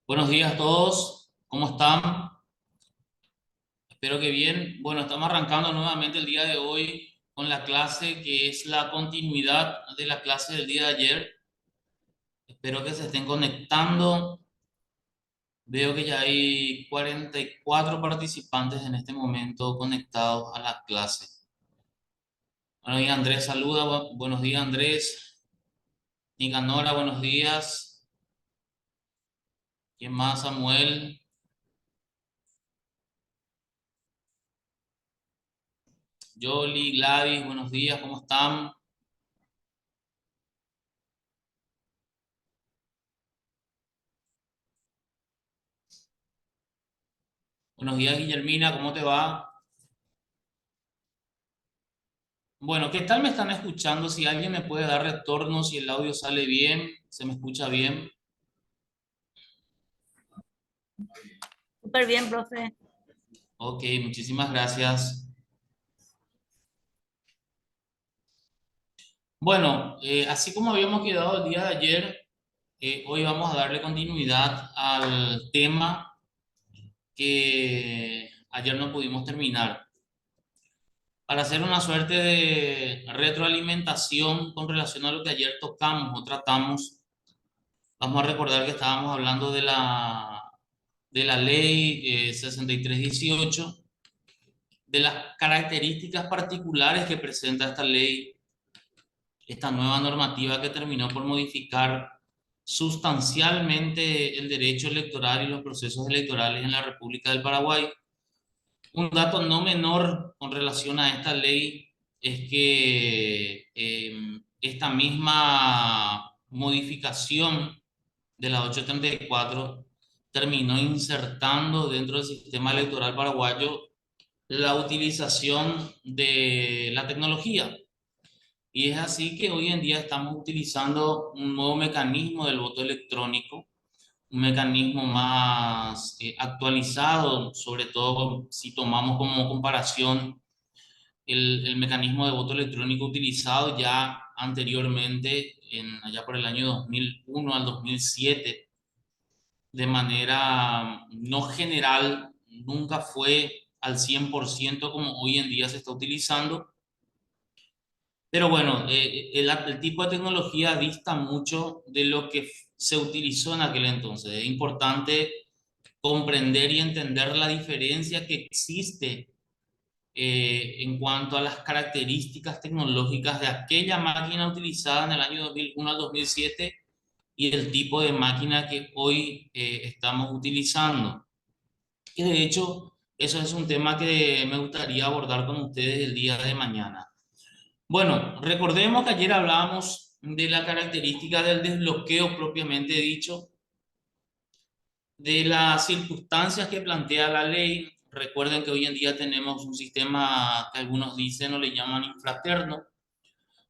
Buenos días a todos, ¿cómo están? Espero que bien. Bueno, estamos arrancando nuevamente el día de hoy con la clase que es la continuidad de la clase del día de ayer. Espero que se estén conectando. Veo que ya hay 44 participantes en este momento conectados a la clase. Buenos días, Andrés, saluda. Buenos días, Andrés. Nicanora, buenos días. ¿Quién más? Samuel. Yoli, Gladys, buenos días, ¿cómo están? Buenos días, Guillermina, ¿cómo te va? Bueno, ¿qué tal me están escuchando? Si alguien me puede dar retorno, si el audio sale bien, se me escucha bien. Súper bien, profe. Ok, muchísimas gracias. Bueno, así como habíamos quedado el día de ayer, hoy vamos a darle continuidad al tema que ayer no pudimos terminar. Para hacer una suerte de retroalimentación con relación a lo que ayer tocamos o tratamos, vamos a recordar que estábamos hablando de la ley 6318, de las características particulares que presenta esta ley, esta nueva normativa que terminó por modificar sustancialmente el derecho electoral y los procesos electorales en la República del Paraguay. Un dato no menor con relación a esta ley es que esta misma modificación de la 834 terminó insertando dentro del sistema electoral paraguayo la utilización de la tecnología. Y es así que hoy en día estamos utilizando un nuevo mecanismo del voto electrónico, un mecanismo más actualizado, sobre todo si tomamos como comparación el mecanismo de voto electrónico utilizado ya anteriormente, allá por el año 2001 al 2007, de manera no general, nunca fue al 100% como hoy en día se está utilizando. Pero bueno, el tipo de tecnología dista mucho de lo que se utilizó en aquel entonces. Es importante comprender y entender la diferencia que existe en cuanto a las características tecnológicas de aquella máquina utilizada en el año 2001 al 2007 y el tipo de máquina que hoy estamos utilizando. Que de hecho, eso es un tema que me gustaría abordar con ustedes el día de mañana. Bueno, recordemos que ayer hablábamos de la característica del desbloqueo propiamente dicho, de las circunstancias que plantea la ley. Recuerden que hoy en día tenemos un sistema que algunos dicen o le llaman infraterno,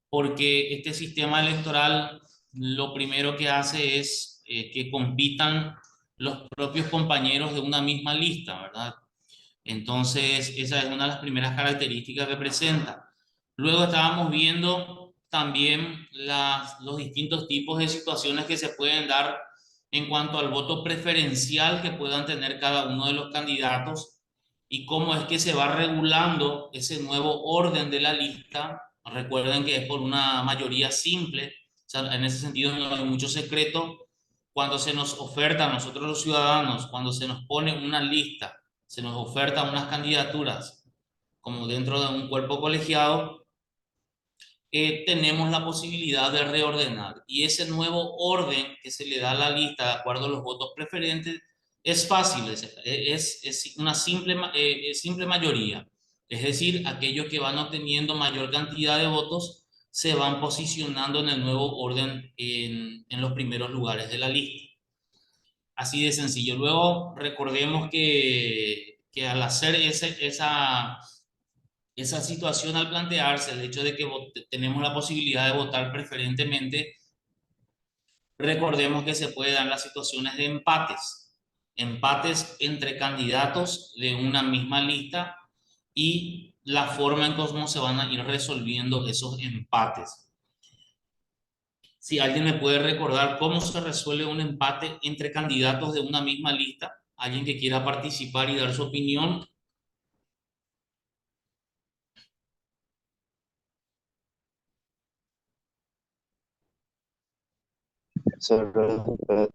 porque este sistema electoral lo primero que hace es que compitan los propios compañeros de una misma lista, ¿verdad? Entonces, esa es una de las primeras características que presenta. Luego estábamos viendo también los distintos tipos de situaciones que se pueden dar en cuanto al voto preferencial que puedan tener cada uno de los candidatos y cómo es que se va regulando ese nuevo orden de la lista. Recuerden que es por una mayoría simple, o sea, en ese sentido no hay mucho secreto. Cuando se nos oferta a nosotros los ciudadanos, cuando se nos pone una lista, se nos ofertan unas candidaturas como dentro de un cuerpo colegiado, tenemos la posibilidad de reordenar. Y ese nuevo orden que se le da a la lista de acuerdo a los votos preferentes es fácil, es una simple mayoría. Es decir, aquellos que van obteniendo mayor cantidad de votos se van posicionando en el nuevo orden en los primeros lugares de la lista. Así de sencillo. Luego recordemos que al hacer esa situación, al plantearse el hecho de que tenemos la posibilidad de votar preferentemente, recordemos que se pueden dar las situaciones de empates entre candidatos de una misma lista y la forma en cómo se van a ir resolviendo esos empates. Si alguien me puede recordar cómo se resuelve un empate entre candidatos de una misma lista, alguien que quiera participar y dar su opinión. Se respeta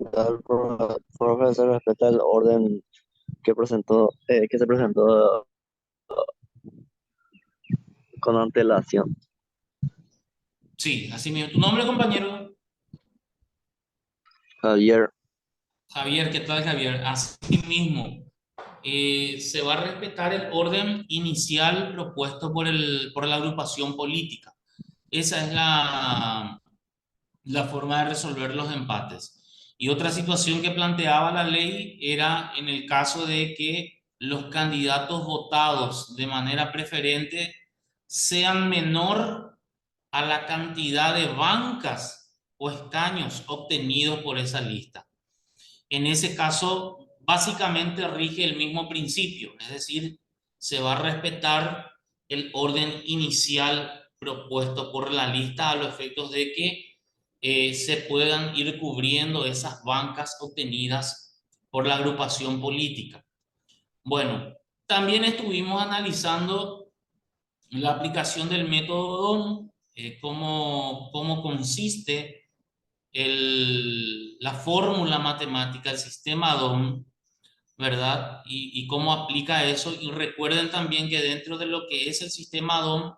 el orden que se presentó con antelación. Sí, así mismo. ¿Tu nombre, compañero? Javier, Javier, ¿qué tal, Javier? Así mismo. Se va a respetar el orden inicial propuesto por la agrupación política. Esa es la forma de resolver los empates. Y otra situación que planteaba la ley era en el caso de que los candidatos votados de manera preferente sean menor a la cantidad de bancas o escaños obtenidos por esa lista. En ese caso, básicamente rige el mismo principio, es decir, se va a respetar el orden inicial propuesto por la lista a los efectos de que se puedan ir cubriendo esas bancas obtenidas por la agrupación política. Bueno, también estuvimos analizando la aplicación del método DOM, cómo consiste la fórmula matemática, el sistema DOM, ¿verdad? Y cómo aplica eso. Y recuerden también que dentro de lo que es el sistema DOM,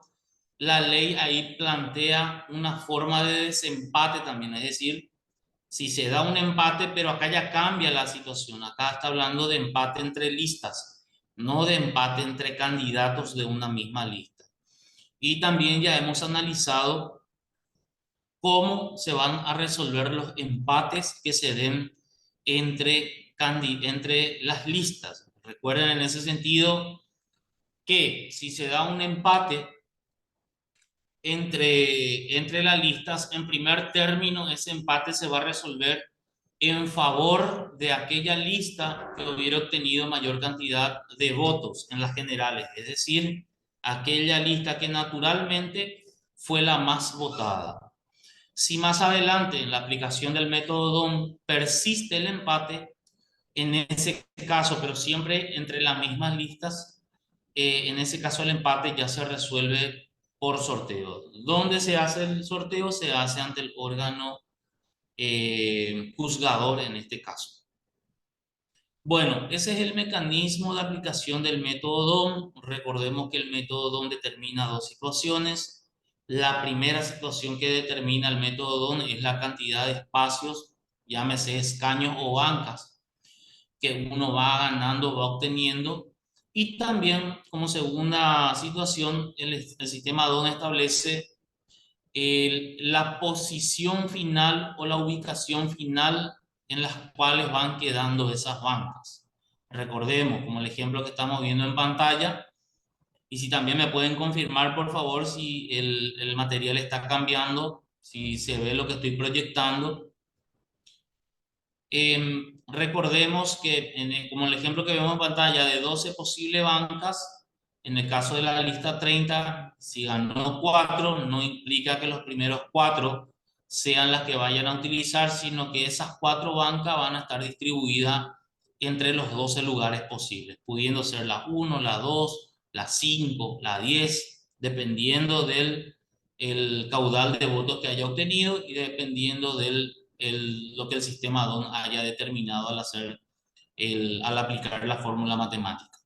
la ley ahí plantea una forma de desempate también, es decir, si se da un empate, pero acá ya cambia la situación, acá está hablando de empate entre listas, no de empate entre candidatos de una misma lista. Y también ya hemos analizado cómo se van a resolver los empates que se den entre las listas. Recuerden en ese sentido que si se da un empate entre las listas, en primer término ese empate se va a resolver en favor de aquella lista que hubiera obtenido mayor cantidad de votos en las generales, es decir, aquella lista que naturalmente fue la más votada. Si más adelante en la aplicación del método DOM persiste el empate, en ese caso, pero siempre entre las mismas listas, en ese caso el empate ya se resuelve por sorteo. ¿Dónde se hace el sorteo? Se hace ante el órgano juzgador en este caso. Bueno, ese es el mecanismo de aplicación del método DOM. Recordemos que el método DOM determina dos situaciones. La primera situación que determina el método DOM es la cantidad de espacios, llámese escaños o bancas, que uno va ganando, va obteniendo. Y también, como segunda situación, el sistema DOM establece la posición final o la ubicación final en las cuales van quedando esas bancas. Recordemos, como el ejemplo que estamos viendo en pantalla, y si también me pueden confirmar, por favor, si el material está cambiando, si se ve lo que estoy proyectando. Recordemos que, como el ejemplo que vemos en pantalla, de 12 posibles bancas, en el caso de la lista 30, si ganó 4, no implica que los primeros 4 sean las que vayan a utilizar, sino que esas 4 bancas van a estar distribuidas entre los 12 lugares posibles, pudiendo ser la 1, la 2, la 5, la 10, dependiendo del el caudal de votos que haya obtenido y dependiendo lo que el sistema DON haya determinado al aplicar la fórmula matemática.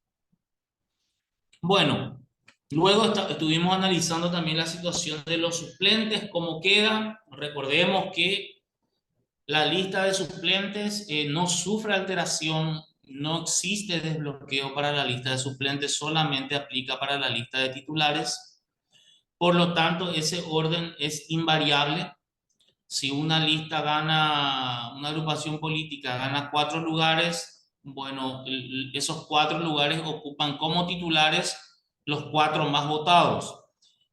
Bueno, luego estuvimos analizando también la situación de los suplentes, cómo queda. Recordemos que la lista de suplentes no sufre alteración, no existe desbloqueo para la lista de suplentes, solamente aplica para la lista de titulares. Por lo tanto, ese orden es invariable. Si una lista gana, una agrupación política gana 4 lugares, bueno, esos 4 lugares ocupan como titulares los 4 más votados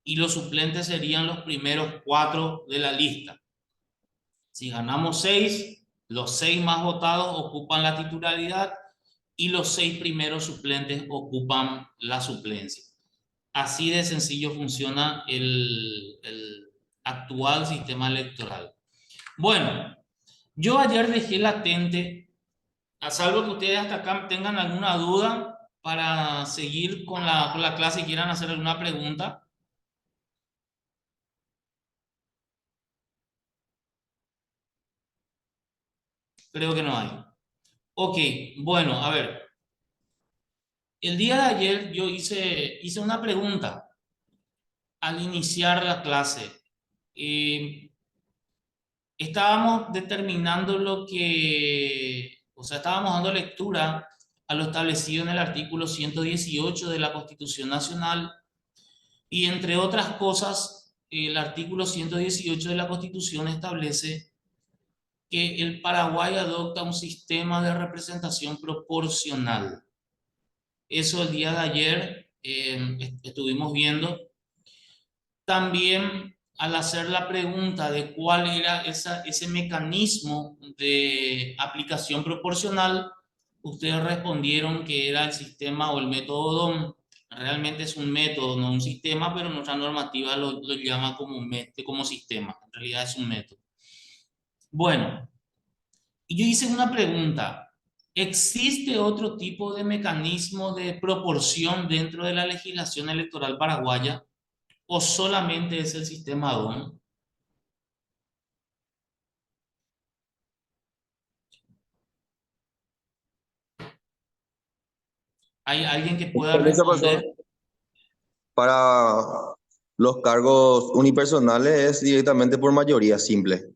y los suplentes serían los primeros 4 de la lista. Si ganamos 6, los 6 más votados ocupan la titularidad y los 6 primeros suplentes ocupan la suplencia. Así de sencillo funciona el actual sistema electoral. Bueno, yo ayer dejé latente, a salvo que ustedes hasta acá tengan alguna duda para seguir con la clase y quieran hacer alguna pregunta. Creo que no hay. Ok, bueno, a ver. El día de ayer yo hice una pregunta al iniciar la clase. Eh, Estábamos determinando o sea, estábamos dando lectura a lo establecido en el artículo 118 de la Constitución Nacional y entre otras cosas, el artículo 118 de la Constitución establece que el Paraguay adopta un sistema de representación proporcional. Eso el día de ayer estuvimos viendo. También al hacer la pregunta de cuál era ese mecanismo de aplicación proporcional, ustedes respondieron que era el sistema o el método DOM. Realmente es un método, no un sistema, pero nuestra normativa lo llama como sistema. En realidad es un método. Bueno, y yo hice una pregunta. ¿Existe otro tipo de mecanismo de proporción dentro de la legislación electoral paraguaya o solamente es el sistema DOM? ¿Hay alguien que pueda Permiso, profesor. responder? Para los cargos unipersonales es directamente por mayoría simple.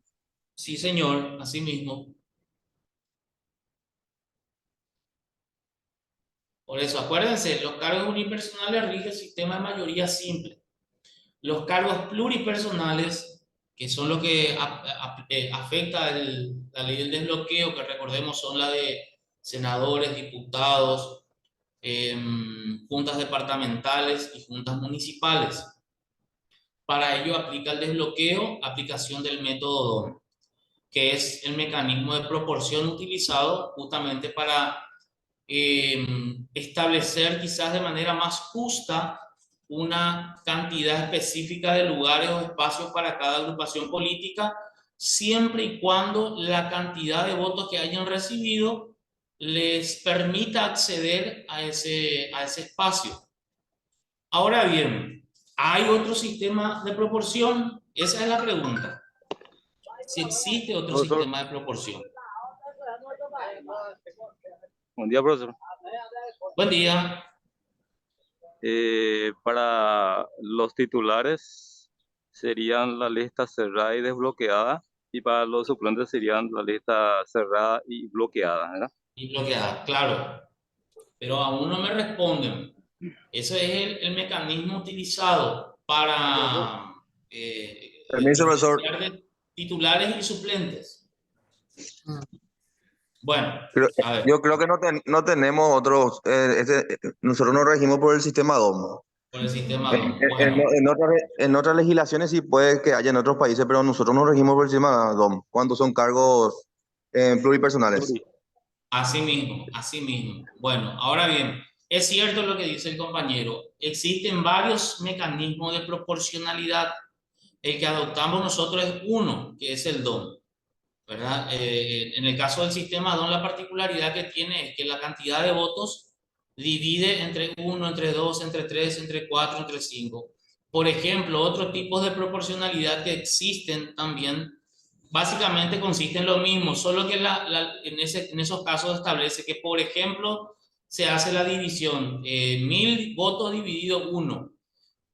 Sí, señor, así mismo. Por eso, acuérdense, los cargos unipersonales rige el sistema de mayoría simple. Los cargos pluripersonales, que son lo que afecta la ley del desbloqueo, que recordemos son la de senadores, diputados, juntas departamentales y juntas municipales. Para ello aplica el desbloqueo, aplicación del método DOM, que es el mecanismo de proporción utilizado justamente para establecer quizás de manera más justa una cantidad específica de lugares o espacios para cada agrupación política, siempre y cuando la cantidad de votos que hayan recibido les permita acceder a ese espacio. Ahora bien, ¿hay otro sistema de proporción? Esa es la pregunta. Si existe otro Profesor, sistema de proporción. buen día, profesor. Buen día. Para los titulares serían la lista cerrada y desbloqueada, y para los suplentes serían la lista cerrada y bloqueada, ¿verdad? Y bloqueada, claro. Pero aún no me responden. Ese es el mecanismo utilizado para Permiso, profesor. diferenciar de titulares y suplentes. Bueno, a ver, Yo creo que no tenemos otros. Nosotros nos regimos por el sistema DOM. por el sistema En, 2. en- Bueno, en otras legislaciones sí puede que haya en otros países, pero nosotros nos regimos por el sistema DOM cuando son cargos pluripersonales. Pluri. así mismo, así mismo. Bueno, ahora bien, es cierto lo que dice el compañero. Existen varios mecanismos de proporcionalidad. El que adoptamos nosotros es uno, que es el DOM. ¿Verdad? En el caso del sistema DON, la particularidad que tiene es que la cantidad de votos divide entre 1, entre 2, entre 3, entre 4, entre 5. Por ejemplo, otros tipos de proporcionalidad que existen también, básicamente consisten en lo mismo, solo que en esos casos establece que, por ejemplo, se hace la división, 1000 votos dividido 1,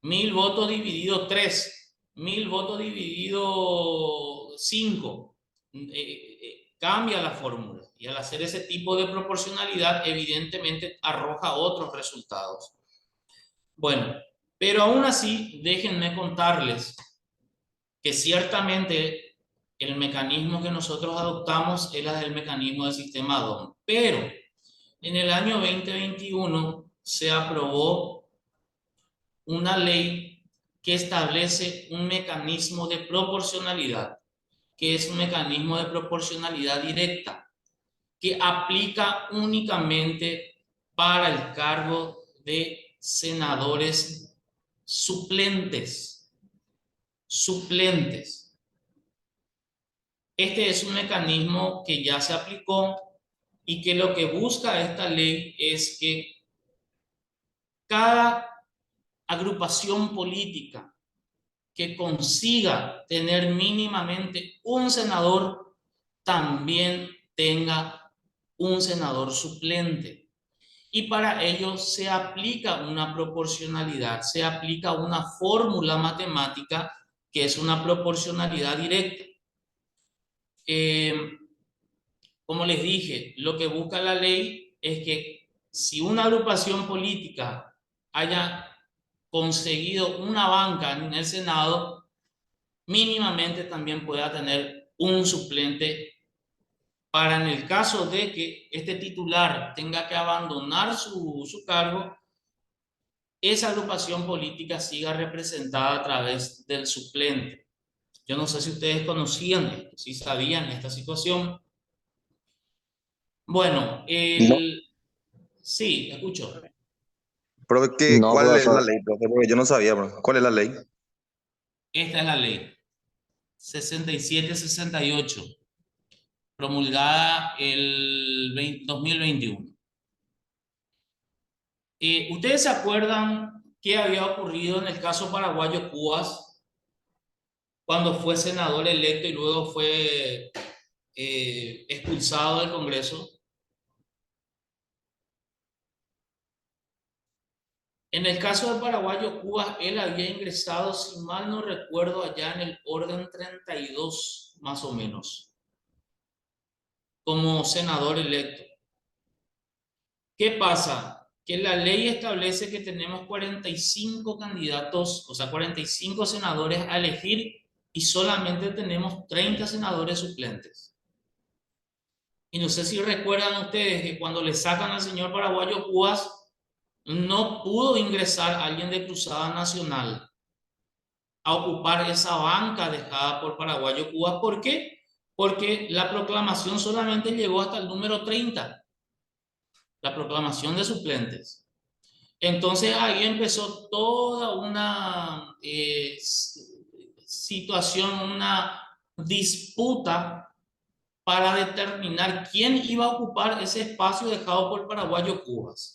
1000 votos dividido 3, 1000 votos dividido 5. Cambia la fórmula y al hacer ese tipo de proporcionalidad evidentemente arroja otros resultados. Bueno, pero aún así déjenme contarles que ciertamente el mecanismo que nosotros adoptamos es el mecanismo del sistema DOM, pero en el año 2021 se aprobó una ley que establece un mecanismo de proporcionalidad, que es un mecanismo de proporcionalidad directa, que aplica únicamente para el cargo de senadores suplentes. Suplentes. Este es un mecanismo que ya se aplicó y que lo que busca esta ley es que cada agrupación política que consiga tener mínimamente un senador también tenga un senador suplente. Y para ello se aplica una proporcionalidad, se aplica una fórmula matemática que es una proporcionalidad directa. Como les dije, lo que busca la ley es que si una agrupación política haya conseguido una banca en el Senado, mínimamente también pueda tener un suplente para en el caso de que este titular tenga que abandonar su cargo, esa agrupación política siga representada a través del suplente. Yo no sé si ustedes conocían esto, si sabían esta situación. Bueno, No, sí, escucho. pero No, ¿cuál es la profesor. ley, profe? Porque yo no sabía, bro. ¿Cuál es la ley? Esta es la ley 6768, promulgada el 2021. ¿Ustedes se acuerdan qué había ocurrido en el caso paraguayo Cubas cuando fue senador electo y luego fue expulsado del Congreso? En el caso del paraguayo Cubas, él había ingresado, si mal no recuerdo, allá en el orden 32, más o menos, como senador electo. ¿Qué pasa? Que la ley establece que tenemos 45 candidatos, o sea, 45 senadores a elegir y solamente tenemos 30 senadores suplentes. Y no sé si recuerdan ustedes que cuando le sacan al señor paraguayo Cubas, no pudo ingresar alguien de Cruzada Nacional a ocupar esa banca dejada por paraguayo Cubas. ¿Por qué? Porque la proclamación solamente llegó hasta el número 30, la proclamación de suplentes. Entonces ahí empezó toda una situación, una disputa para determinar quién iba a ocupar ese espacio dejado por paraguayo Cubas.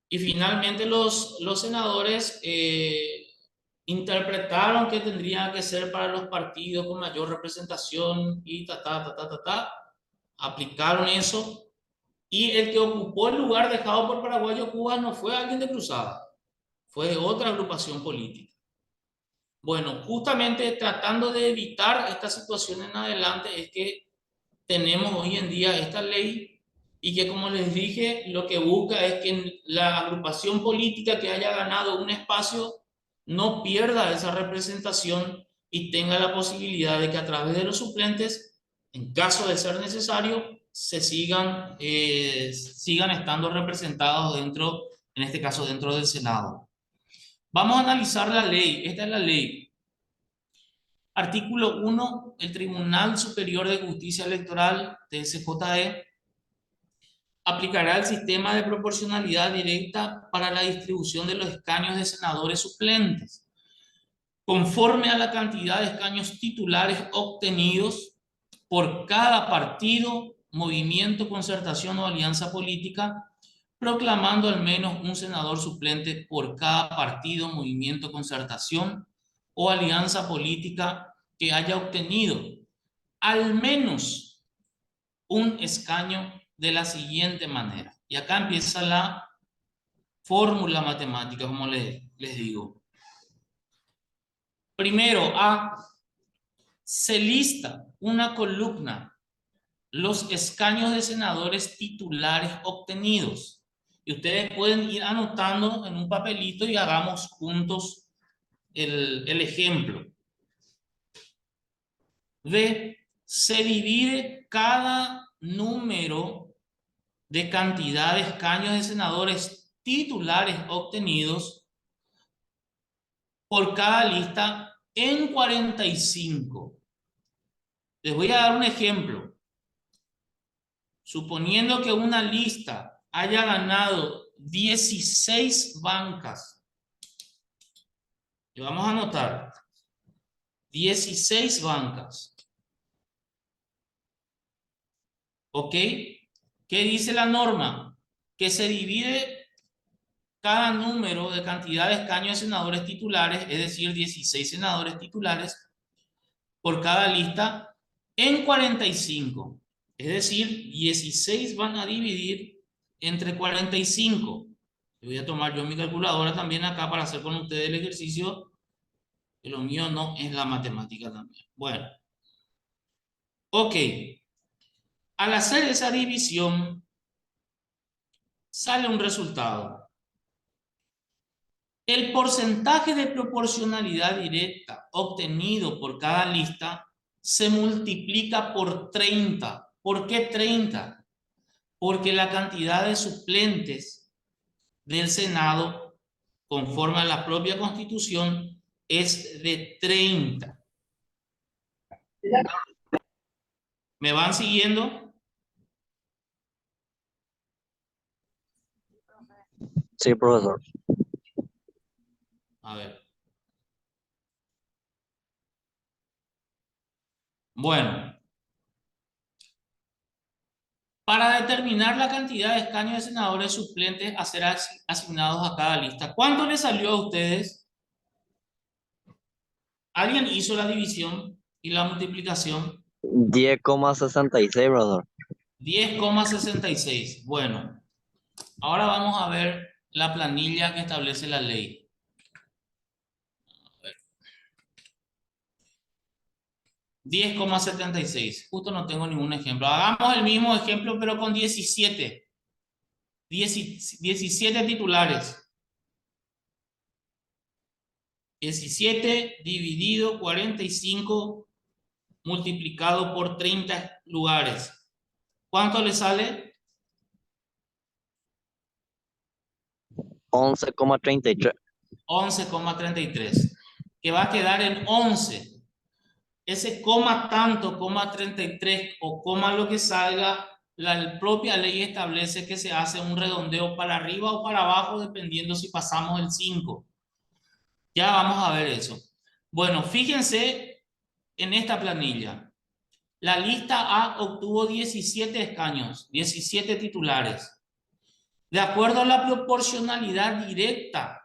Y finalmente los senadores interpretaron que tendría que ser para los partidos con mayor representación y aplicaron eso. Y el que ocupó el lugar dejado por paraguayo Cubas no fue alguien de Cruzada, fue de otra agrupación política. Bueno, justamente tratando de evitar esta situación en adelante es que tenemos hoy en día esta ley y que, como les dije, lo que busca es que la agrupación política que haya ganado un espacio no pierda esa representación y tenga la posibilidad de que a través de los suplentes, en caso de ser necesario, se sigan estando representados dentro, en este caso, dentro del Senado. Vamos a analizar la ley. Esta es la ley. Artículo 1. El Tribunal Superior de Justicia Electoral, TSJE, aplicará el sistema de proporcionalidad directa para la distribución de los escaños de senadores suplentes, conforme a la cantidad de escaños titulares obtenidos por cada partido, movimiento, concertación o alianza política, proclamando al menos un senador suplente por cada partido, movimiento, concertación o alianza política que haya obtenido al menos un escaño de la siguiente manera. Y acá empieza la fórmula matemática, como les digo. Primero, se lista una columna los escaños de senadores titulares obtenidos. Y ustedes pueden ir anotando en un papelito y hagamos juntos el ejemplo. B. Se divide cada número de cantidad de escaños de senadores titulares obtenidos por cada lista en 45. Les voy a dar un ejemplo. Suponiendo que una lista haya ganado 16 bancas, y vamos a anotar 16 bancas. ¿Ok? ¿Qué dice la norma? Que se divide cada número de cantidad de escaños de senadores titulares, es decir, 16 senadores titulares, por cada lista en 45. Es decir, 16 van a dividir entre 45. Voy a tomar yo mi calculadora también acá para hacer con ustedes el ejercicio, que lo mío no es la matemática también. Bueno. Ok. Al hacer esa división, sale un resultado. El porcentaje de proporcionalidad directa obtenido por cada lista se multiplica por 30. ¿Por qué 30? Porque la cantidad de suplentes del Senado, conforme a la propia Constitución, es de 30. ¿Me van siguiendo? Sí, profesor. A ver. Bueno. Para determinar la cantidad de escaños de senadores suplentes a ser asignados a cada lista. ¿Cuánto les salió a ustedes? ¿Alguien hizo la división y la multiplicación? 10,66, profesor. 10,66. Bueno, ahora vamos a ver la planilla que establece la ley. 10,76. Justo no tengo ningún ejemplo. Hagamos el mismo ejemplo, pero con 17. 17 titulares. 17 dividido 45 multiplicado por 30 lugares. ¿Cuánto le sale? 11,33. 11,33. Que va a quedar en 11. Ese coma tanto, coma 33 o coma lo que salga, la propia ley establece que se hace un redondeo para arriba o para abajo dependiendo si pasamos el 5. Ya vamos a ver eso. Bueno, fíjense en esta planilla. La lista A obtuvo 17 escaños, 17 titulares. De acuerdo a la proporcionalidad directa,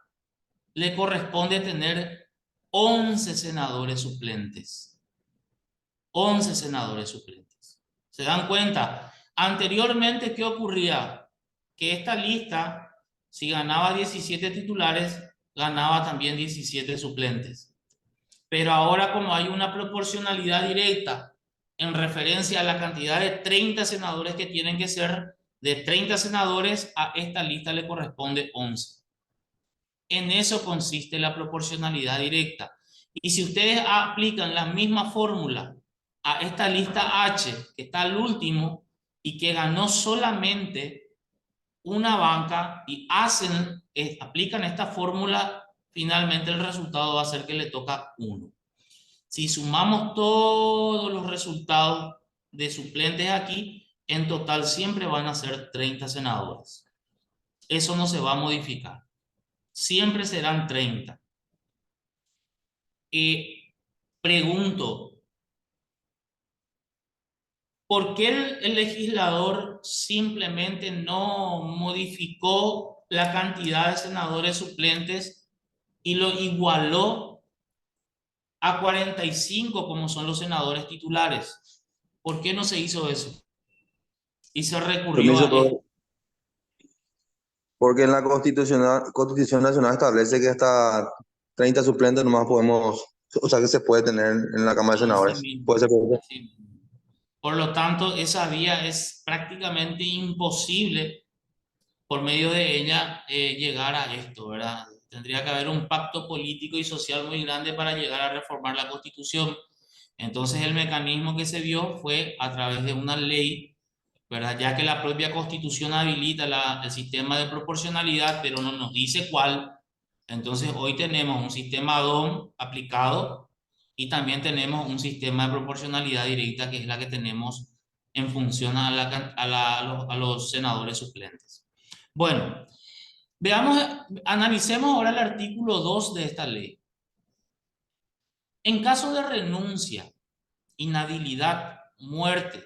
le corresponde tener 11 senadores suplentes. 11 senadores suplentes. ¿Se dan cuenta? Anteriormente, ¿qué ocurría? Que esta lista, si ganaba 17 titulares, ganaba también 17 suplentes. Pero ahora, como hay una proporcionalidad directa en referencia a la cantidad de 30 senadores que tienen que ser, de 30 senadores, a esta lista le corresponde 11. En eso consiste la proporcionalidad directa. Y si ustedes aplican la misma fórmula a esta lista H, que está al último, y que ganó solamente una banca, y aplican esta fórmula, finalmente el resultado va a ser que le toca 1. Si sumamos todos los resultados de suplentes aquí, en total siempre van a ser 30 senadores. Eso no se va a modificar. Siempre serán 30. Pregunto, ¿por qué el legislador simplemente no modificó la cantidad de senadores suplentes y lo igualó a 45 como son los senadores titulares? ¿Por qué no se hizo eso? Y se recurrió a esto. Porque en la Constitución Nacional establece que hasta 30 suplentes nomás podemos, o sea que se puede tener en la Cámara de Senadores. Puede ser. Por lo tanto, esa vía es prácticamente imposible por medio de ella llegar a esto, ¿verdad? Tendría que haber un pacto político y social muy grande para llegar a reformar la Constitución. Entonces el mecanismo que se vio fue a través de una ley, ¿verdad? Ya que la propia Constitución habilita el sistema de proporcionalidad, pero no nos dice cuál. Entonces hoy tenemos un sistema DOM aplicado y también tenemos un sistema de proporcionalidad directa, que es la que tenemos en función a los senadores suplentes. Bueno, analicemos ahora el artículo 2 de esta ley. En caso de renuncia, inhabilidad, muerte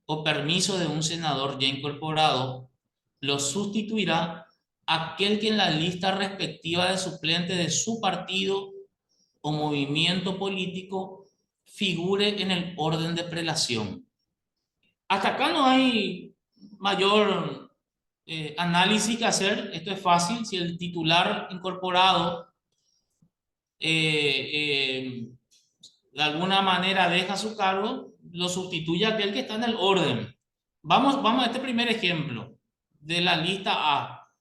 o permiso de un senador ya incorporado, lo sustituirá aquel que en la lista respectiva de suplentes de su partido o movimiento político figure en el orden de prelación. Hasta acá no hay mayor análisis que hacer. Esto es fácil. Si el titular incorporado de alguna manera deja su cargo, lo sustituye aquel que está en el orden. Vamos a este primer ejemplo de la lista A.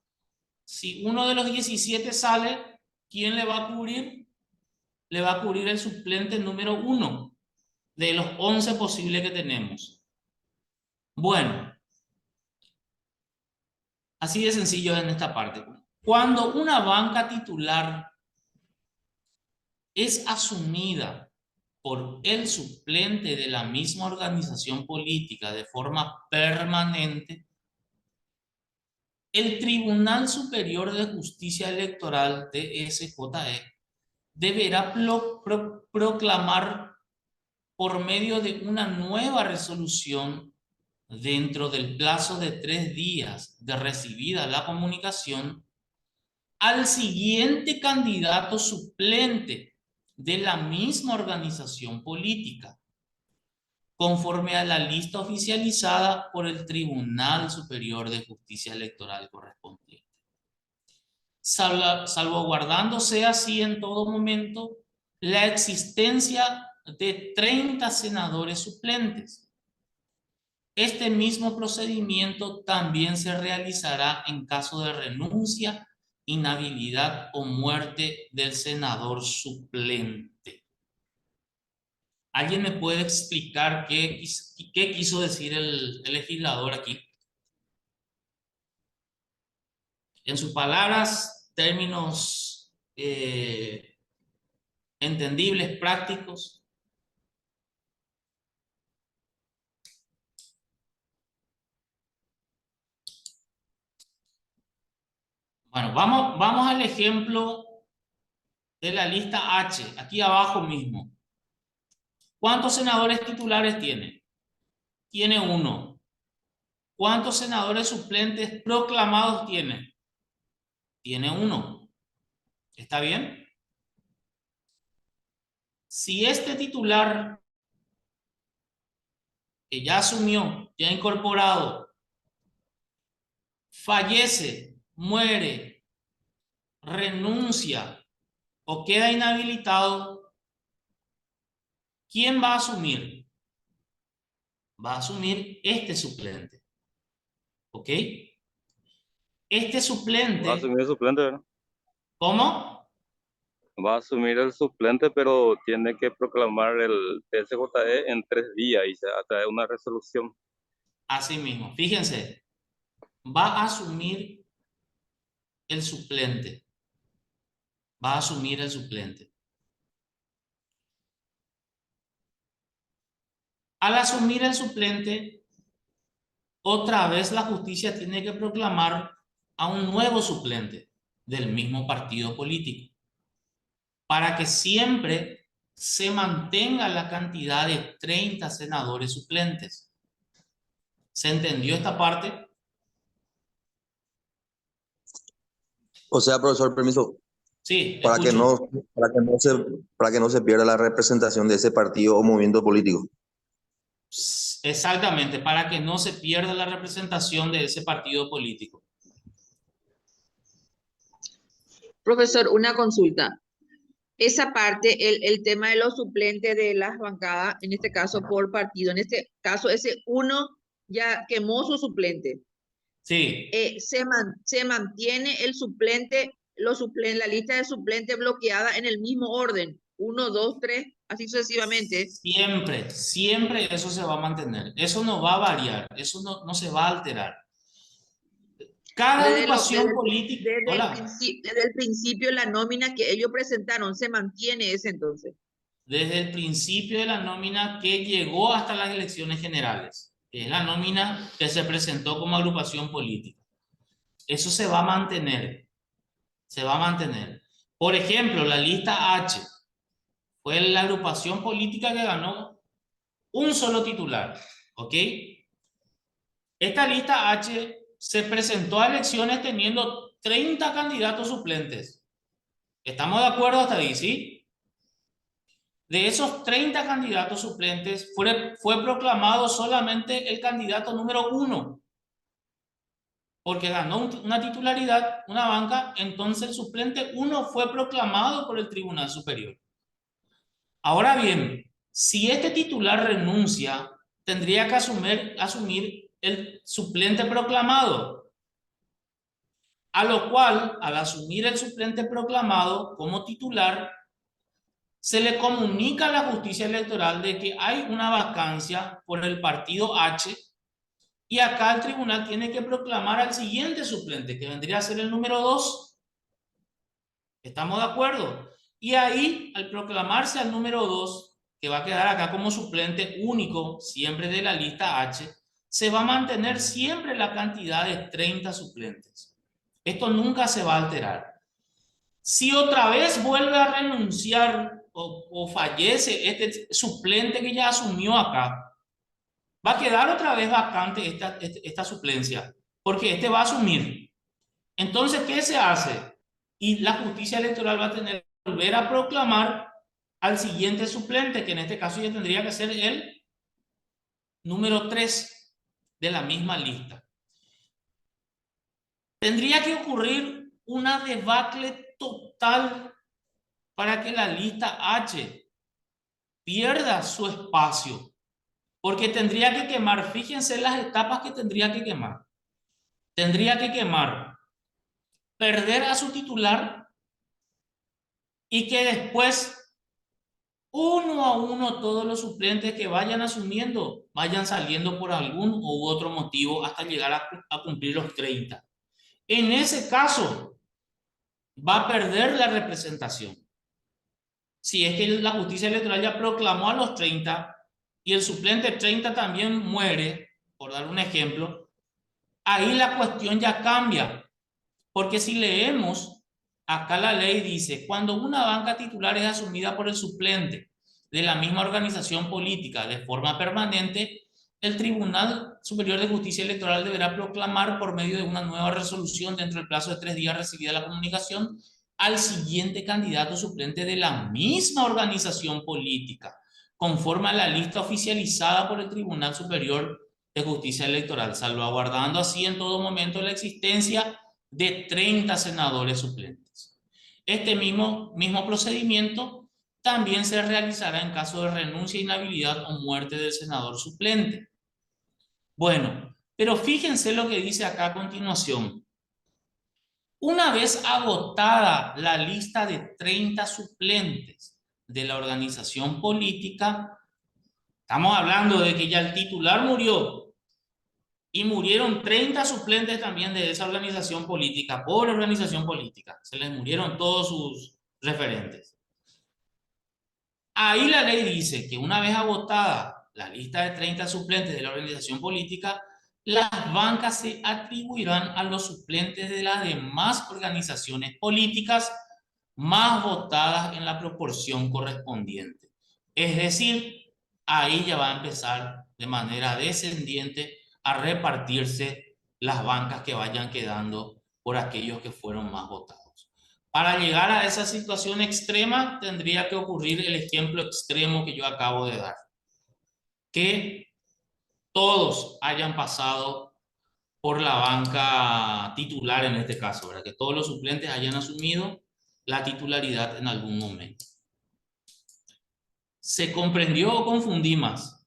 Si uno de los 17 sale, ¿quién le va a cubrir? Le va a cubrir el suplente número 1 de los 11 posibles que tenemos. Bueno, así de sencillo en esta parte. Cuando una banca titular es asumida por el suplente de la misma organización política de forma permanente, el Tribunal Superior de Justicia Electoral, TSJE, deberá proclamar por medio de una nueva resolución dentro del plazo de 3 días de recibida la comunicación al siguiente candidato suplente de la misma organización política, conforme a la lista oficializada por el Tribunal Superior de Justicia Electoral correspondiente, salvaguardándose así en todo momento la existencia de 30 senadores suplentes. Este mismo procedimiento también se realizará en caso de renuncia, inhabilidad o muerte del senador suplente. ¿Alguien me puede explicar qué quiso decir el legislador aquí? En sus palabras, términos entendibles, prácticos. Bueno, vamos al ejemplo de la lista H, aquí abajo mismo. ¿Cuántos senadores titulares tiene? Tiene 1. ¿Cuántos senadores suplentes proclamados tiene? Tiene 1. ¿Está bien? Si este titular que ya asumió, ya incorporado, fallece, muere, renuncia o queda inhabilitado, ¿quién va a asumir? Va a asumir este suplente. ¿Ok? Este suplente... Va a asumir el suplente, ¿verdad? ¿Cómo? Va a asumir el suplente, pero tiene que proclamar el TSJE en 3 días y se va a traer una resolución. Así mismo. Fíjense. Va a asumir el suplente. Va a asumir el suplente. Al asumir el suplente, otra vez la justicia tiene que proclamar a un nuevo suplente del mismo partido político, para que siempre se mantenga la cantidad de 30 senadores suplentes. ¿Se entendió esta parte? O sea, profesor, permiso, Sí, para que escucho. para que no se pierda la representación de ese partido o movimiento político. Exactamente, para que no se pierda la representación de ese partido político. Profesor, una consulta. Esa parte, el tema de los suplentes de las bancadas, en este caso por partido, en este caso ese uno ya quemó su suplente. Sí. Se mantiene el suplente, la lista de suplentes bloqueada en el mismo orden, 1, 2, 3, así sucesivamente. Siempre eso se va a mantener. Eso no va a variar, eso no se va a alterar. Cada agrupación política... Desde el principio la nómina que ellos presentaron, ¿se mantiene ese entonces? Desde el principio de la nómina que llegó hasta las elecciones generales, que es la nómina que se presentó como agrupación política. Eso se va a mantener. Se va a mantener. Por ejemplo, la lista H Fue la agrupación política que ganó un solo titular, ¿ok? Esta lista H se presentó a elecciones teniendo 30 candidatos suplentes. ¿Estamos de acuerdo hasta ahí, sí? De esos 30 candidatos suplentes fue proclamado solamente el candidato número 1, porque ganó una titularidad, una banca, entonces el suplente 1 fue proclamado por el Tribunal Superior. Ahora bien, si este titular renuncia, tendría que asumir el suplente proclamado, a lo cual, al asumir el suplente proclamado como titular, se le comunica a la justicia electoral de que hay una vacancia por el partido H y acá el tribunal tiene que proclamar al siguiente suplente, que vendría a ser el número 2. ¿Estamos de acuerdo? Y ahí, al proclamarse al número 2, que va a quedar acá como suplente único, siempre de la lista H, se va a mantener siempre la cantidad de 30 suplentes. Esto nunca se va a alterar. Si otra vez vuelve a renunciar o fallece este suplente que ya asumió acá, va a quedar otra vez vacante esta suplencia, porque este va a asumir. Entonces, ¿qué se hace? Y la justicia electoral va a tener que volver a proclamar al siguiente suplente, que en este caso ya tendría que ser el número 3 de la misma lista. Tendría que ocurrir una debacle total para que la lista H pierda su espacio, porque tendría que quemar, fíjense las etapas que tendría que quemar. Tendría que quemar, perder a su titular y que después, uno a uno, todos los suplentes que vayan asumiendo, vayan saliendo por algún u otro motivo hasta llegar a cumplir los 30. En ese caso, va a perder la representación. Si es que la justicia electoral ya proclamó a los 30 y el suplente 30 también muere, por dar un ejemplo, ahí la cuestión ya cambia. Porque si leemos, acá la ley dice, cuando una banca titular es asumida por el suplente de la misma organización política de forma permanente, el Tribunal Superior de Justicia Electoral deberá proclamar por medio de una nueva resolución dentro del plazo de 3 días recibida la comunicación al siguiente candidato suplente de la misma organización política, conforme a la lista oficializada por el Tribunal Superior de Justicia Electoral, salvaguardando así en todo momento la existencia de 30 senadores suplentes. Este mismo procedimiento también se realizará en caso de renuncia, inhabilidad o muerte del senador suplente. Bueno, pero fíjense lo que dice acá a continuación. Una vez agotada la lista de 30 suplentes de la organización política, estamos hablando de que ya el titular murió y murieron 30 suplentes también de esa organización política, pobre organización política, se les murieron todos sus referentes. Ahí la ley dice que una vez agotada la lista de 30 suplentes de la organización política, las bancas se atribuirán a los suplentes de las demás organizaciones políticas más votadas en la proporción correspondiente. Es decir, ahí ya va a empezar de manera descendiente a repartirse las bancas que vayan quedando por aquellos que fueron más votados. Para llegar a esa situación extrema, tendría que ocurrir el ejemplo extremo que yo acabo de dar. Que todos hayan pasado por la banca titular en este caso, ¿verdad? Que todos los suplentes hayan asumido la titularidad en algún momento. ¿Se comprendió o confundí más?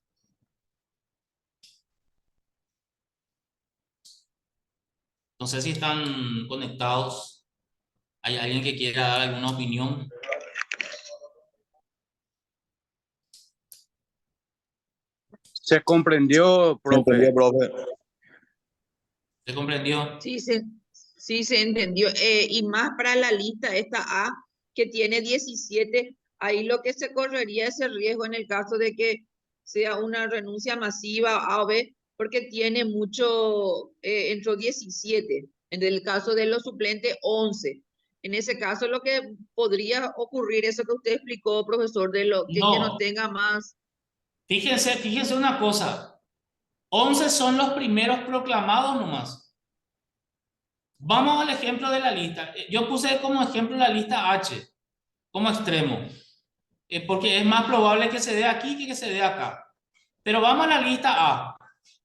No sé si están conectados. ¿Hay alguien que quiera dar alguna opinión? Se comprendió, profe. Entendido, profe. ¿Se comprendió? Sí, se entendió. Y más para la lista esta A, que tiene 17, ahí lo que se correría ese riesgo en el caso de que sea una renuncia masiva A o B, porque tiene mucho, entró 17. En el caso de los suplentes, 11. En ese caso, lo que podría ocurrir, eso que usted explicó, profesor, de lo que no No, tenga más. fíjense una cosa. 11 son los primeros proclamados nomás. Vamos al ejemplo de la lista. Yo puse como ejemplo la lista H, como extremo, porque es más probable que se dé aquí que se dé acá. Pero vamos a la lista A,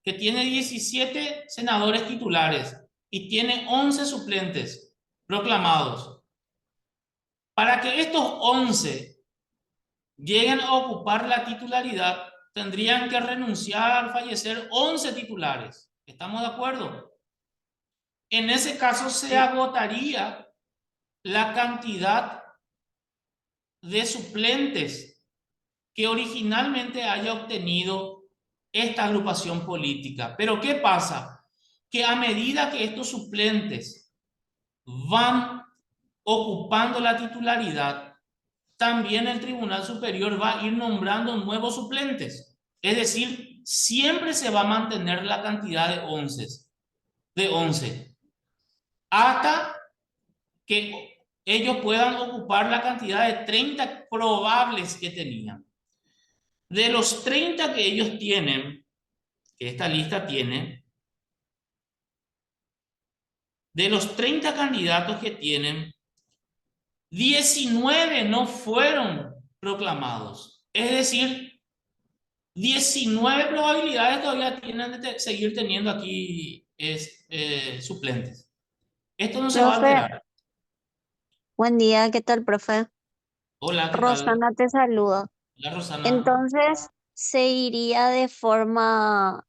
que tiene 17 senadores titulares y tiene 11 suplentes proclamados. Para que estos 11 lleguen a ocupar la titularidad, tendrían que renunciar al fallecer 11 titulares. ¿Estamos de acuerdo? En ese caso se agotaría la cantidad de suplentes que originalmente haya obtenido esta agrupación política. Pero ¿qué pasa? Que a medida que estos suplentes van ocupando la titularidad, también el Tribunal Superior va a ir nombrando nuevos suplentes. Es decir, siempre se va a mantener la cantidad de 11 hasta que ellos puedan ocupar la cantidad de 30 probables que tenían. De los 30 que ellos tienen, que esta lista tiene, de los 30 candidatos que tienen, 19 no fueron proclamados. Es decir, 19 probabilidades todavía tienen de seguir teniendo aquí suplentes. Esto no se va a Profe, alterar. buen día, ¿qué tal, profe? Hola, ¿qué tal? Rosana te saluda. Hola, Rosana. Entonces, se iría de forma,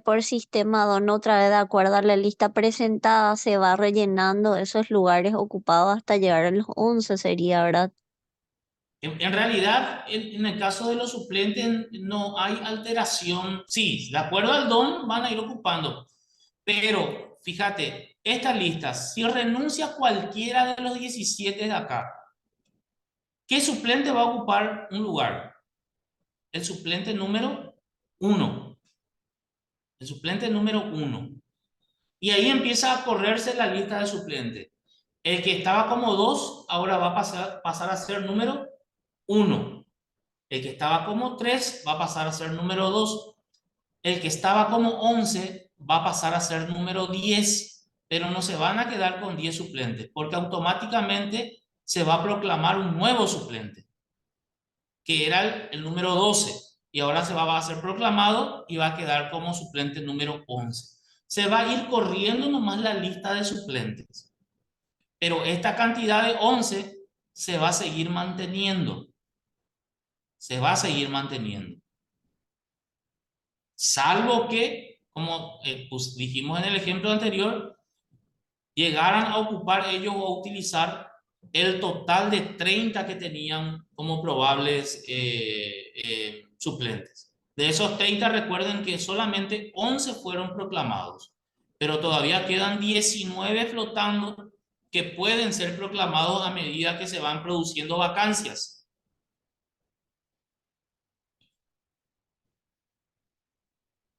por sistema DON otra vez de acuerdo a la lista presentada, se va rellenando esos lugares ocupados hasta llegar a los 11 sería, ¿verdad? En realidad, en el caso de los suplentes no hay alteración. Sí, de acuerdo al DON van a ir ocupando. Pero, fíjate, esta lista, si renuncia cualquiera de los 17 de acá, ¿qué suplente va a ocupar un lugar? El suplente número 1. El suplente número 1. Y ahí empieza a correrse la lista de suplentes. El que estaba como 2 ahora va a pasar a ser número 1. El que estaba como 3 va a pasar a ser número 2. El que estaba como 11 va a pasar a ser número 10, pero no se van a quedar con 10 suplentes, porque automáticamente se va a proclamar un nuevo suplente, que era el número 12, y ahora se va a ser proclamado y va a quedar como suplente número 11. Se va a ir corriendo nomás la lista de suplentes, pero esta cantidad de 11 se va a seguir manteniendo. Se va a seguir manteniendo. Salvo que, como pues dijimos en el ejemplo anterior, llegaran a ocupar ellos o a utilizar el total de 30 que tenían como probables suplentes. De esos 30, recuerden que solamente 11 fueron proclamados, pero todavía quedan 19 flotando que pueden ser proclamados a medida que se van produciendo vacancias.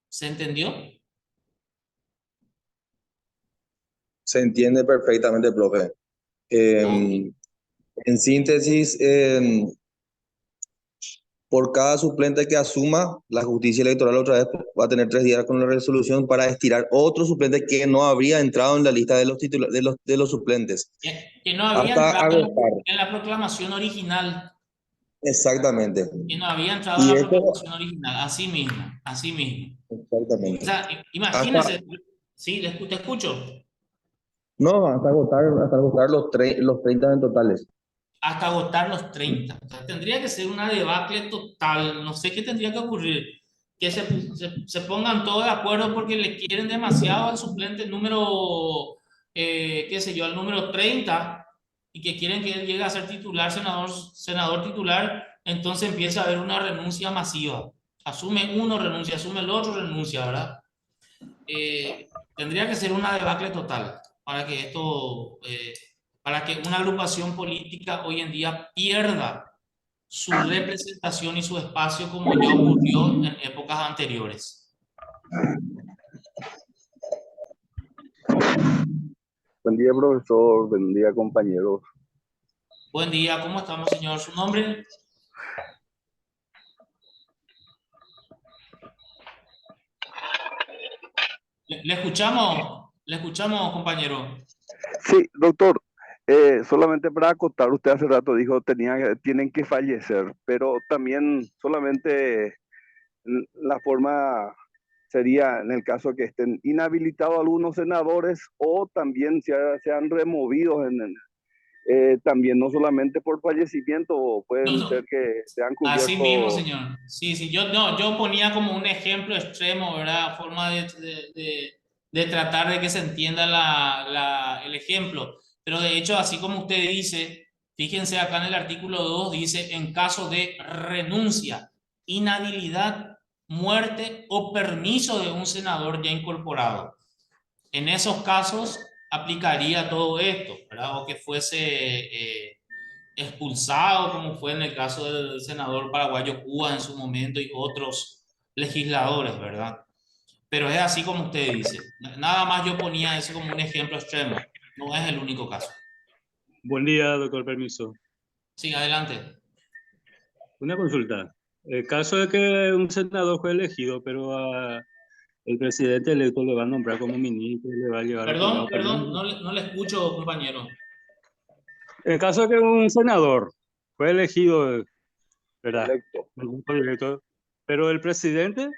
¿Se entendió? Se entiende perfectamente, profe. En síntesis, por cada suplente que asuma, la justicia electoral otra vez va a tener 3 días con la resolución para estirar otro suplente que no habría entrado en la lista de los de los suplentes. Que no había Hasta entrado agotar. en la proclamación original. Exactamente. Que no había entrado en Y la esto, proclamación original. Así mismo, así mismo. exactamente. O sea, imagínense. Sí, te escucho. No, hasta agotar los 30 en totales. Hasta agotar los 30. O sea, tendría que ser una debacle total. No sé qué tendría que ocurrir. Que se pongan todos de acuerdo porque le quieren demasiado al suplente número, qué sé yo, al número 30 y que quieren que él llegue a ser titular, senador titular, entonces empieza a haber una renuncia masiva. Asume uno, renuncia, asume el otro, renuncia, ¿verdad? Tendría que ser una debacle total para que esto, para que una agrupación política hoy en día pierda su representación y su espacio como ya ocurrió en épocas anteriores. Buen día, profesor. Buen día, compañeros. Buen día, ¿cómo estamos, señor? ¿Su nombre? Le escuchamos, compañero. Sí, doctor. Solamente para acotar, usted hace rato dijo tienen que fallecer, pero también solamente la forma sería en el caso que estén inhabilitados algunos senadores o también sean removidos también no solamente por fallecimiento, No, pueden ser no. que sean Así mismo, cubiertos. señor. Sí, sí, yo, no, yo ponía como un ejemplo extremo, ¿verdad? Forma de tratar de que se entienda el ejemplo. Pero de hecho, así como usted dice, fíjense acá en el artículo 2 dice, en caso de renuncia, inhabilidad, muerte o permiso de un senador ya incorporado. En esos casos aplicaría todo esto, ¿verdad? O que fuese expulsado, como fue en el caso del senador paraguayo Cuba en su momento y otros legisladores, ¿verdad? Pero es así como usted dice. Nada más yo ponía eso como un ejemplo extremo. No es el único caso. Buen día, doctor, permiso. Sí, adelante. Una consulta. El caso de que un senador fue elegido, pero el presidente electo le va a nombrar como ministro y le va a llevar al Perdón, Juzgado perdón, Penal. no le escucho, compañero. En el caso de que un senador fue elegido, ¿verdad? Electo. Fue electo, pero el presidente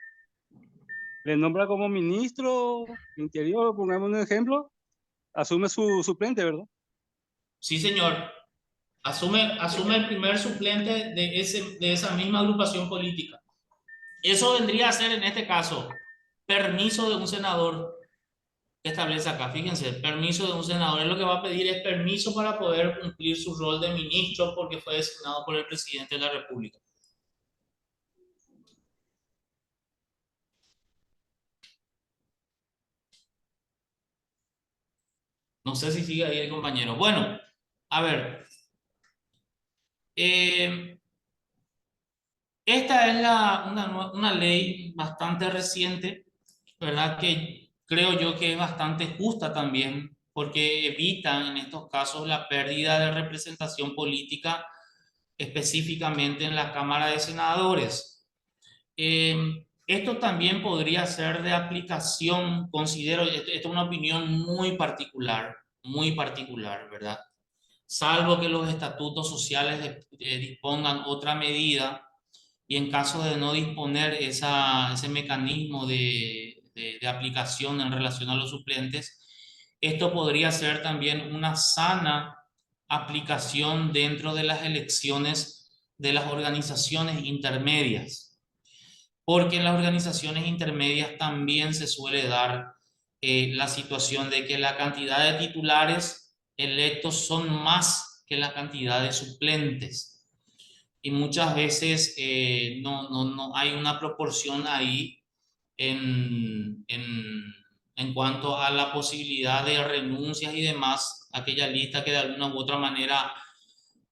le nombra como ministro interior, pongamos un ejemplo, asume su suplente, ¿verdad? Sí, señor. Asume el primer suplente de esa misma agrupación política. Eso vendría a ser, en este caso, permiso de un senador que establece acá. Fíjense, permiso de un senador. Él lo que va a pedir es permiso para poder cumplir su rol de ministro porque fue designado por el presidente de la República. No sé si sigue ahí el compañero. Bueno, a ver. Esta es una ley bastante reciente, ¿verdad? Que creo yo que es bastante justa también, porque evita en estos casos la pérdida de representación política, específicamente en la Cámara de Senadores. Esto también podría ser de aplicación, considero, esto es una opinión muy particular, ¿verdad? Salvo que los estatutos sociales dispongan otra medida y en caso de no disponer ese mecanismo de aplicación en relación a los suplentes, esto podría ser también una sana aplicación dentro de las elecciones de las organizaciones intermedias, porque en las organizaciones intermedias también se suele dar la situación de que la cantidad de titulares electos son más que la cantidad de suplentes y muchas veces no hay una proporción ahí en cuanto a la posibilidad de renuncias y demás, aquella lista que de alguna u otra manera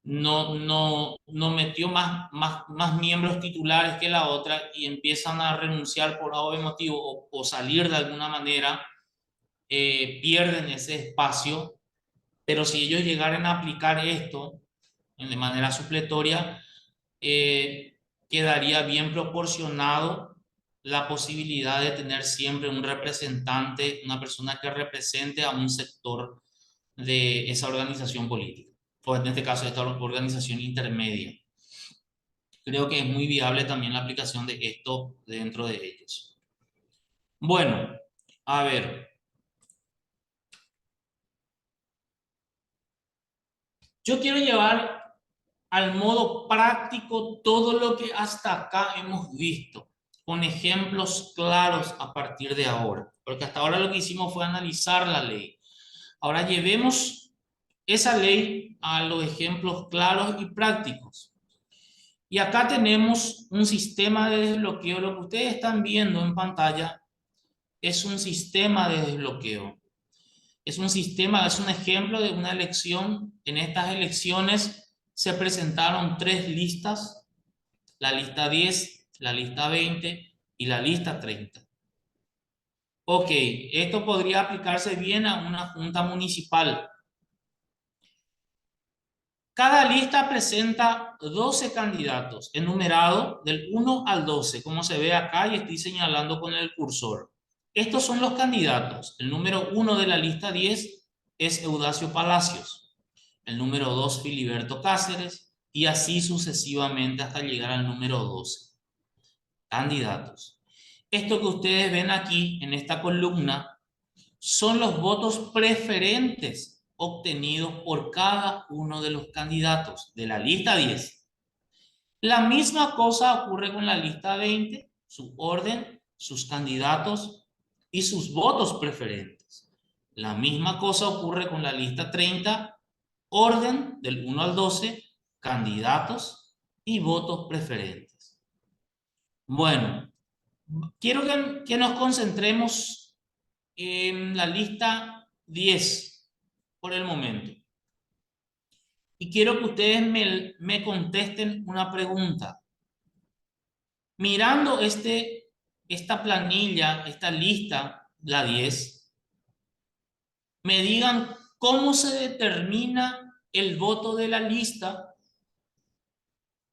no metió más miembros titulares que la otra y empiezan a renunciar por algún motivo o salir de alguna manera, pierden ese espacio, pero si ellos llegaran a aplicar esto de manera supletoria, quedaría bien proporcionado la posibilidad de tener siempre un representante, una persona que represente a un sector de esa organización política, o en este caso, esta organización intermedia. Creo que es muy viable también la aplicación de esto dentro de ellos. Bueno, a ver. Yo quiero llevar al modo práctico todo lo que hasta acá hemos visto, con ejemplos claros a partir de ahora, porque hasta ahora lo que hicimos fue analizar la ley. Ahora llevemos esa ley a los ejemplos claros y prácticos. Y acá tenemos un sistema de desbloqueo. Lo que ustedes están viendo en pantalla es un sistema de desbloqueo. Es un sistema, es un ejemplo de una elección. En estas elecciones se presentaron 3 listas, la lista 10, la lista 20 y la lista 30. Ok, esto podría aplicarse bien a una junta municipal. Cada lista presenta 12 candidatos, enumerado del 1 al 12, como se ve acá y estoy señalando con el cursor. Estos son los candidatos. El número 1 de la lista 10 es Eudacio Palacios. El número 2, Filiberto Cáceres, y así sucesivamente hasta llegar al número 12. Candidatos. Esto que ustedes ven aquí en esta columna son los votos preferentes obtenidos por cada uno de los candidatos de la lista 10. La misma cosa ocurre con la lista 20, su orden, sus candidatos y sus votos preferentes. La misma cosa ocurre con la lista 30, orden del 1 al 12, candidatos y votos preferentes. Bueno, quiero que nos concentremos en la lista 10 por el momento. Y quiero que ustedes me contesten una pregunta. Mirando esta planilla, esta lista, la 10, me digan cómo se determina el voto de la lista,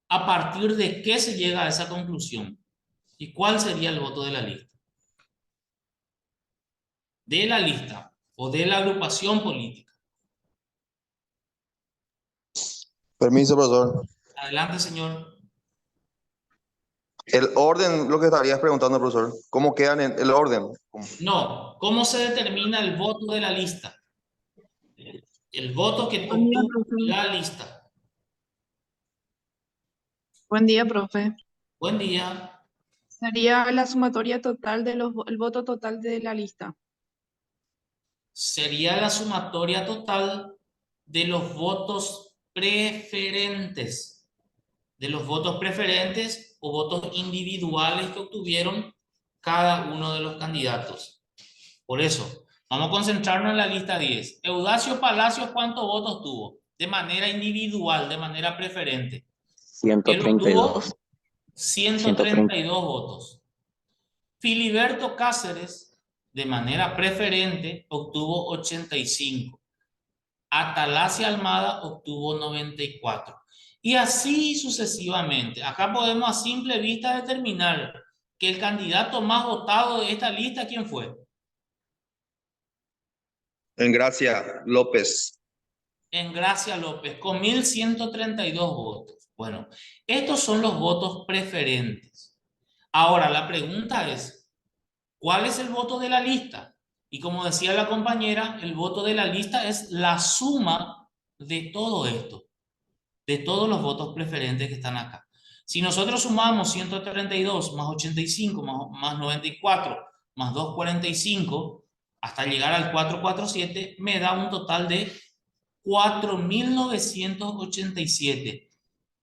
a partir de qué se llega a esa conclusión y cuál sería el voto de la lista. De la lista o de la agrupación política. Permiso, profesor. Adelante, señor. El orden, lo que estarías preguntando, profesor. ¿Cómo quedan en el orden? No, ¿cómo se determina el voto de la lista? El voto que Buen día, obtuvo profe. la lista. Buen día, profe. Buen día. Sería la sumatoria total de el voto total de la lista. Sería la sumatoria total de los votos preferentes. De los votos preferentes o votos individuales que obtuvieron cada uno de los candidatos. Por eso, vamos a concentrarnos en la lista 10. Eudacio Palacios, ¿cuántos votos tuvo? De manera individual, de manera preferente. Él obtuvo 132. 132 votos. Filiberto Cáceres, de manera preferente, obtuvo 85. Atalasia Almada obtuvo 94. Y así sucesivamente. Acá podemos a simple vista determinar que el candidato más votado de esta lista, ¿quién fue? Engracia López. Engracia López, con 1132 votos. Bueno, estos son los votos preferentes. Ahora, la pregunta es, ¿cuál es el voto de la lista? Y como decía la compañera, el voto de la lista es la suma de todo esto, de todos los votos preferentes que están acá. Si nosotros sumamos 132 más 85 más 94 más 245 hasta llegar al 447, me da un total de 4.987.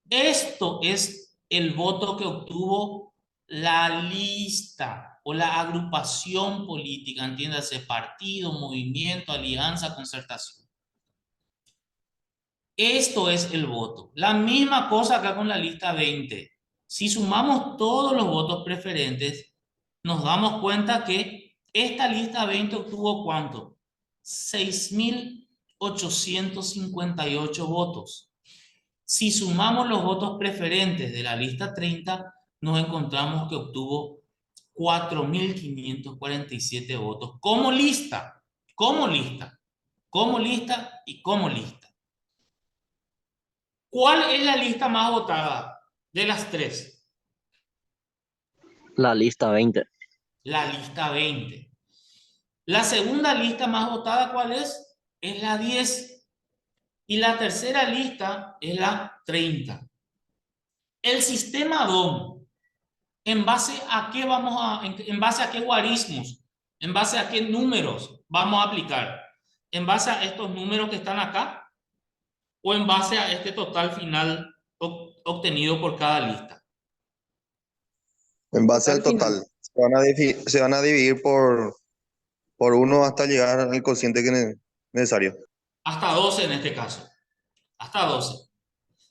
Esto es el voto que obtuvo la lista o la agrupación política, entiéndase, partido, movimiento, alianza, concertación. Esto es el voto. La misma cosa acá con la lista 20. Si sumamos todos los votos preferentes, nos damos cuenta que esta lista 20 obtuvo ¿cuánto? 6.858 votos. Si sumamos los votos preferentes de la lista 30, nos encontramos que obtuvo 4.547 votos como lista, como lista, como lista y como lista. ¿Cuál es la lista más votada de las tres? La lista 20. La lista 20. La segunda lista más votada, ¿cuál es? Es la 10. Y la tercera lista es la 30. El sistema DOM, ¿en base a qué en base a qué guarismos, en base a qué números vamos a aplicar? ¿En base a estos números que están acá? ¿O en base a este total final obtenido por cada lista? En base al total. Se van a dividir por 1 hasta llegar al cociente que es necesario. Hasta 12 en este caso. Hasta 12.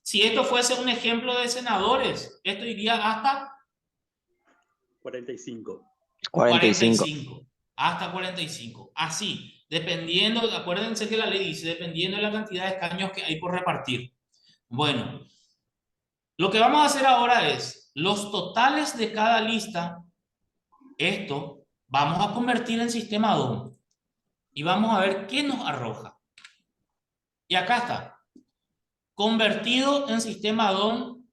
Si esto fuese un ejemplo de senadores, esto iría hasta 45. 45. hasta 45. Así, dependiendo, acuérdense que la ley dice, dependiendo de la cantidad de escaños que hay por repartir. Bueno, lo que vamos a hacer ahora es, los totales de cada lista, esto vamos a convertir en sistema DOM. Y vamos a ver qué nos arroja. Y acá está. Convertido en sistema DOM,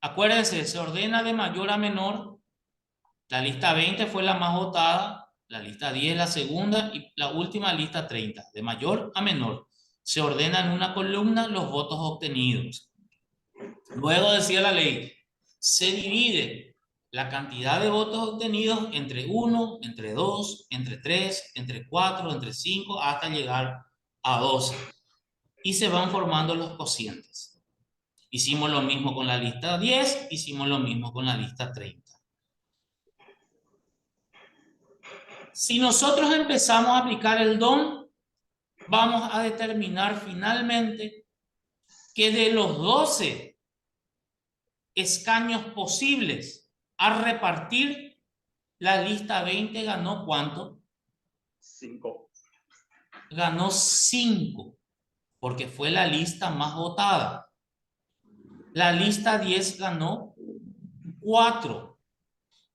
acuérdense, se ordena de mayor a menor. La lista 20 fue la más votada, la lista 10 la segunda y la última lista 30. De mayor a menor. Se ordena en una columna los votos obtenidos. Luego decía la ley, se divide la cantidad de votos obtenidos entre 1, entre 2, entre 3, entre 4, entre 5, hasta llegar a 12. Y se van formando los cocientes. Hicimos lo mismo con la lista 10, hicimos lo mismo con la lista 30. Si nosotros empezamos a aplicar el DOM, vamos a determinar finalmente que de los 12 escaños posibles a repartir, la lista 20 ganó ¿cuánto? 5. Ganó 5, porque fue la lista más votada. La lista 10 ganó 4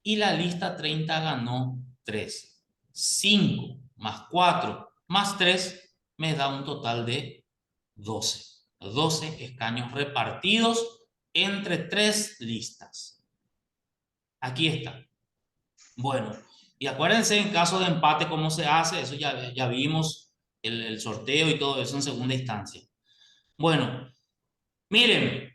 y la lista 30 ganó 3. 5 más 4 más 3 me da un total de 12. 12 escaños repartidos entre 3 listas. Aquí está. Bueno, y acuérdense en caso de empate cómo se hace, eso ya vimos el sorteo y todo eso en segunda instancia. Bueno, miren,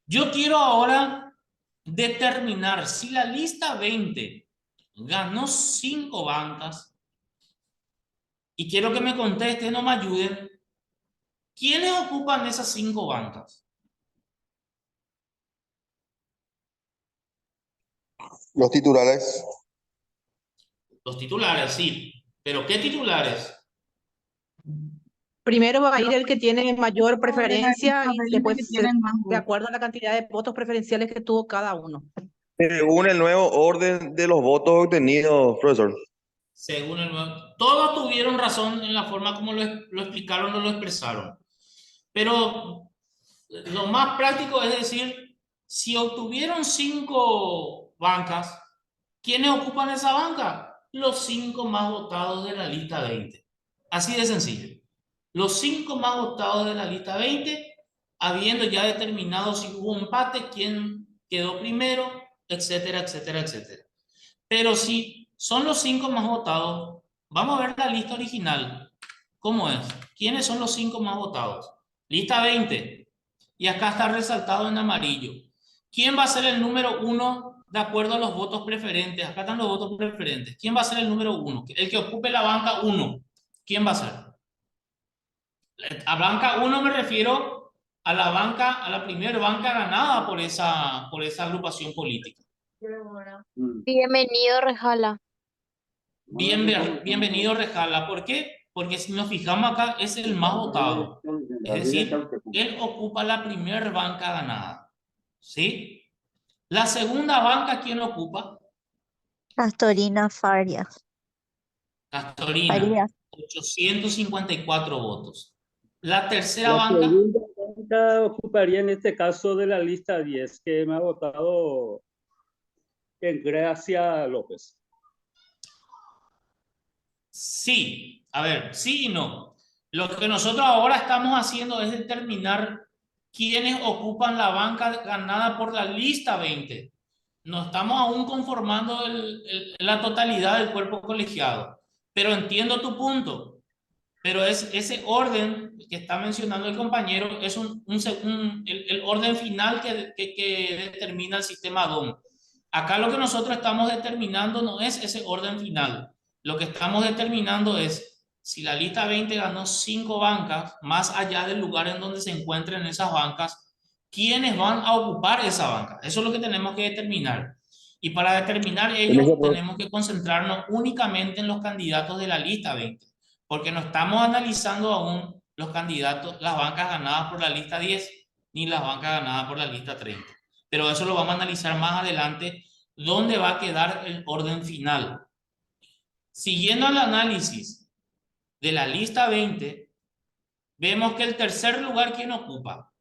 yo quiero ahora determinar si la lista 20 ganó 5 bancas y quiero que me contesten o me ayuden. ¿Quiénes ocupan esas 5 bancas? Los titulares. Los titulares, sí. ¿Pero qué titulares? Primero va a ir el que tiene mayor preferencia y después más de acuerdo a la cantidad de votos preferenciales que tuvo cada uno. Según el nuevo orden de los votos obtenidos, profesor. Según el nuevo. Todos tuvieron razón en la forma como lo explicaron o lo expresaron. Pero lo más práctico es decir, si obtuvieron 5 bancas, ¿quiénes ocupan esa banca? Los 5 más votados de la lista 20. Así de sencillo. Los 5 más votados de la lista 20, habiendo ya determinado si hubo empate, quién quedó primero, etcétera, etcétera, etcétera. Pero si son los 5 más votados, vamos a ver la lista original. ¿Cómo es? ¿Quiénes son los 5 más votados? Lista 20. Y acá está resaltado en amarillo. ¿Quién va a ser el número 1 de acuerdo a los votos preferentes? Acá están los votos preferentes. ¿Quién va a ser el número 1? El que ocupe la banca 1. ¿Quién va a ser? A banca 1 me refiero a la banca, a la primera banca ganada por esa agrupación política. Bienvenido, Rejala. Bienvenido, Rejala. ¿Por qué? Porque si nos fijamos acá, es el más votado. Es decir, él ocupa la primera banca ganada. ¿Sí? La segunda banca, ¿quién ocupa? Castorina Farias. Castorina, Farías. 854 votos. La tercera La banca. segunda banca ocuparía en este caso de la lista 10, que me ha votado en Gracia López. Sí, a ver, sí y no. Lo que nosotros ahora estamos haciendo es determinar quiénes ocupan la banca ganada por la lista 20. No estamos aún conformando la totalidad del cuerpo colegiado, pero entiendo tu punto. Pero ese orden que está mencionando el compañero es el orden final que determina el sistema DOM. Acá lo que nosotros estamos determinando no es ese orden final. Lo que estamos determinando es si la lista 20 ganó 5 bancas, más allá del lugar en donde se encuentren esas bancas, ¿quiénes van a ocupar esa banca? Eso es lo que tenemos que determinar. Y para determinar ello, tenemos que concentrarnos únicamente en los candidatos de la lista 20. Porque no estamos analizando aún los candidatos, las bancas ganadas por la lista 10, ni las bancas ganadas por la lista 30. Pero eso lo vamos a analizar más adelante, dónde va a quedar el orden final. Siguiendo el análisis de la lista 20, vemos que el tercer lugar, ¿quién ocupa?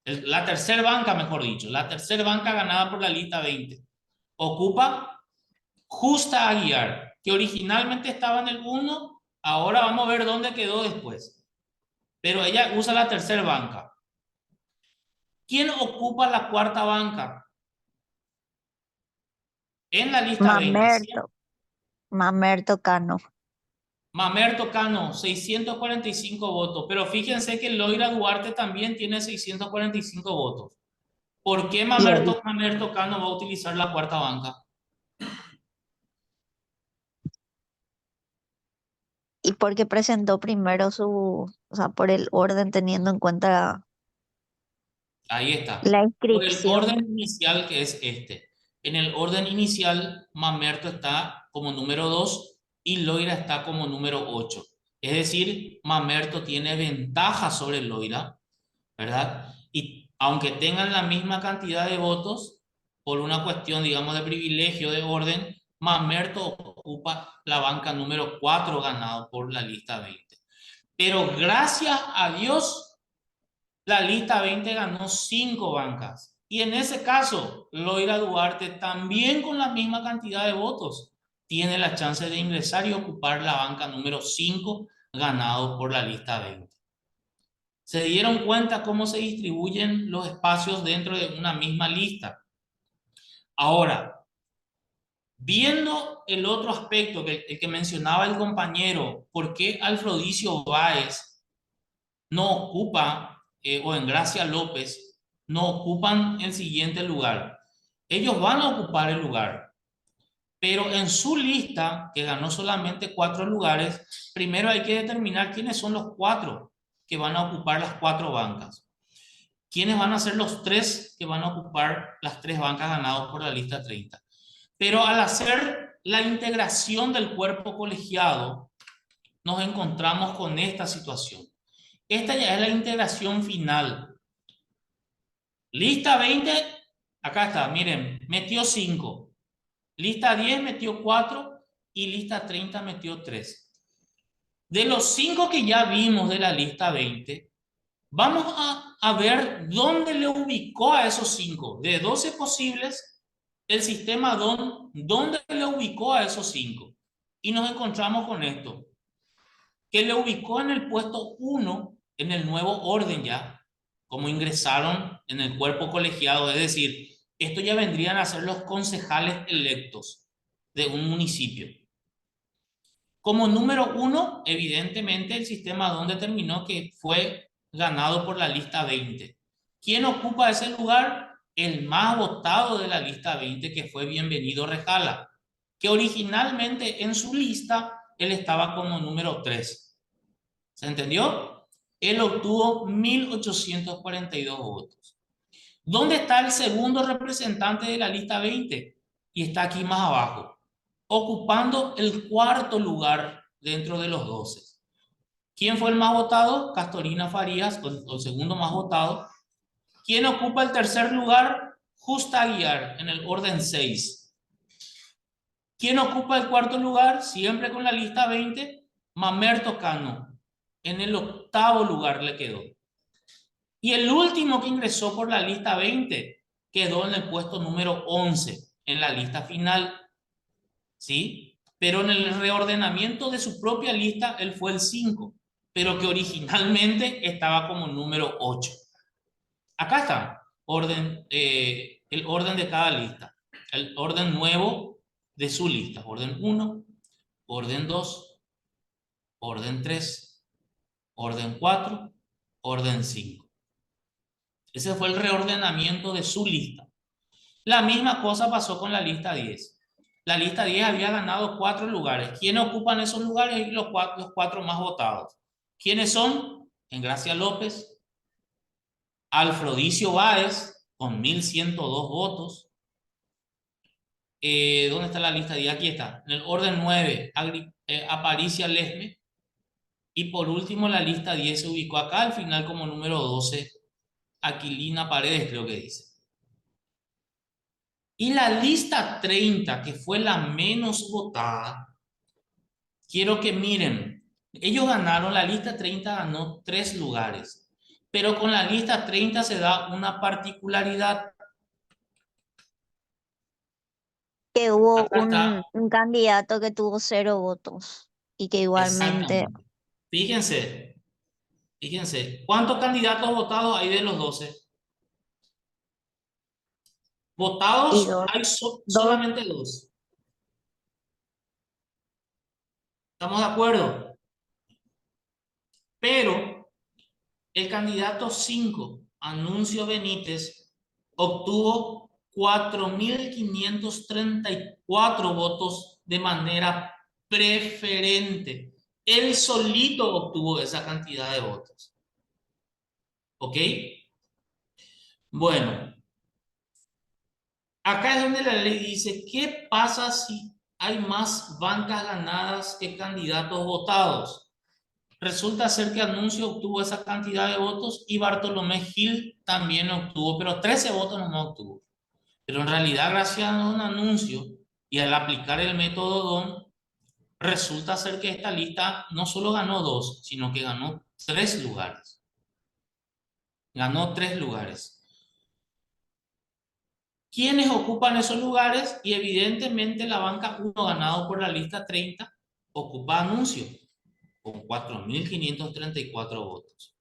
La tercera banca, mejor dicho, la tercera banca ganada por la lista 20, ocupa Justa Aguiar, que originalmente estaba en el 1, ahora vamos a ver dónde quedó después. Pero ella usa la tercera banca. ¿Quién ocupa la cuarta banca? En la lista 20. Mamerto Cano. Mamerto Cano, 645 votos. Pero fíjense que Loira Duarte también tiene 645 votos. ¿Por qué Mamerto Cano va a utilizar la cuarta banca? Y porque presentó primero o sea, por el orden teniendo en cuenta Ahí está. la Por el inscripción. orden inicial, que es este. En el orden inicial, Mamerto está como número 2 y Loira está como número 8. Es decir, Mamerto tiene ventaja sobre Loira, ¿verdad? Y aunque tengan la misma cantidad de votos, por una cuestión, digamos, de privilegio de orden, Mamerto ocupa la banca número 4 ganado por la lista 20. Pero gracias a Dios, la lista 20 ganó 5 bancas. Y en ese caso, Loira Duarte, también con la misma cantidad de votos, tiene la chance de ingresar y ocupar la banca número 5 ganado por la lista 20. ¿Se dieron cuenta cómo se distribuyen los espacios dentro de una misma lista? Ahora, viendo el otro aspecto, el que mencionaba el compañero, ¿por qué Alfrodicio Báez no ocupa, o Engracia López, no ocupan el siguiente lugar? Ellos van a ocupar el lugar, pero en su lista, que ganó solamente 4 lugares, primero hay que determinar quiénes son los 4 que van a ocupar las 4 bancas. ¿Quiénes van a ser los 3 que van a ocupar las 3 bancas ganadas por la lista 30? Pero al hacer la integración del cuerpo colegiado, nos encontramos con esta situación. Esta ya es la integración final. Lista 20, acá está, miren, metió 5. Lista 10 metió 4 y lista 30 metió 3. De los 5 que ya vimos de la lista 20, vamos a ver dónde le ubicó a esos 5. De 12 posibles, el sistema dónde le ubicó a esos 5. Y nos encontramos con esto, que le ubicó en el puesto 1 en el nuevo orden ya, como ingresaron en el cuerpo colegiado. Es decir, esto ya vendrían a ser los concejales electos de un municipio. Como número 1, evidentemente el sistema determinó que fue ganado por la lista 20. ¿Quién ocupa ese lugar? El más votado de la lista 20, que fue Bienvenido Rejala, que originalmente en su lista él estaba como número 3. ¿Se entendió? Él obtuvo 1.842 votos. ¿Dónde está el segundo representante de la lista 20? Y está aquí más abajo, ocupando el 4.º lugar dentro de los 12. ¿Quién fue el más votado? Castorina Farías, el segundo más votado. ¿Quién ocupa el 3.er lugar? Justa Aguiar, en el orden 6. ¿Quién ocupa el 4.º lugar? Siempre con la lista 20, Mamerto Cano. En el 8.º lugar le quedó. Y el último que ingresó por la lista 20 quedó en el puesto número 11, en la lista final. ¿Sí? Pero en el reordenamiento de su propia lista, él fue el 5, pero que originalmente estaba como número 8. Acá está el orden de cada lista, el orden nuevo de su lista: orden 1, orden 2, orden 3, orden 4, orden 5. Ese fue el reordenamiento de su lista. La misma cosa pasó con la lista 10. La lista 10 había ganado 4 lugares. ¿Quiénes ocupan esos lugares? Los 4 más votados. ¿Quiénes son? Engracia López, Alfrodicio Báez, con 1.102 votos. ¿Dónde está la lista 10? Aquí está. En el orden 9, Aparicia Lesme. Y por último, la lista 10 se ubicó acá al final como número 12, Aquilina Paredes, creo que dice. Y la lista 30, que fue la menos votada, quiero que miren, ellos ganaron, la lista 30 ganó 3 lugares, pero con la lista 30 se da una particularidad. Que hubo Acá está, un candidato que tuvo 0 votos y que igualmente exactamente. Fíjense, ¿cuántos candidatos votados hay de los 12? y Votados dos, hay dos solamente 2. ¿Estamos de acuerdo? Pero el candidato 5, Anuncio Benítez, obtuvo 4.534 votos de manera preferente. Él solito obtuvo esa cantidad de votos. ¿Ok? Bueno, acá es donde la ley dice, ¿qué pasa si hay más bancas ganadas que candidatos votados? Resulta ser que Anuncio obtuvo esa cantidad de votos y Bartolomé Gil también obtuvo, pero 13 votos no obtuvo. Pero en realidad, gracias a un anuncio y al aplicar el método DON, resulta ser que esta lista no solo ganó 2, sino que ganó 3 lugares. Ganó 3 lugares. ¿Quiénes ocupan esos lugares? Y evidentemente la banca 1 ganado por la lista 30 ocupa Anuncio con 4.534 votos.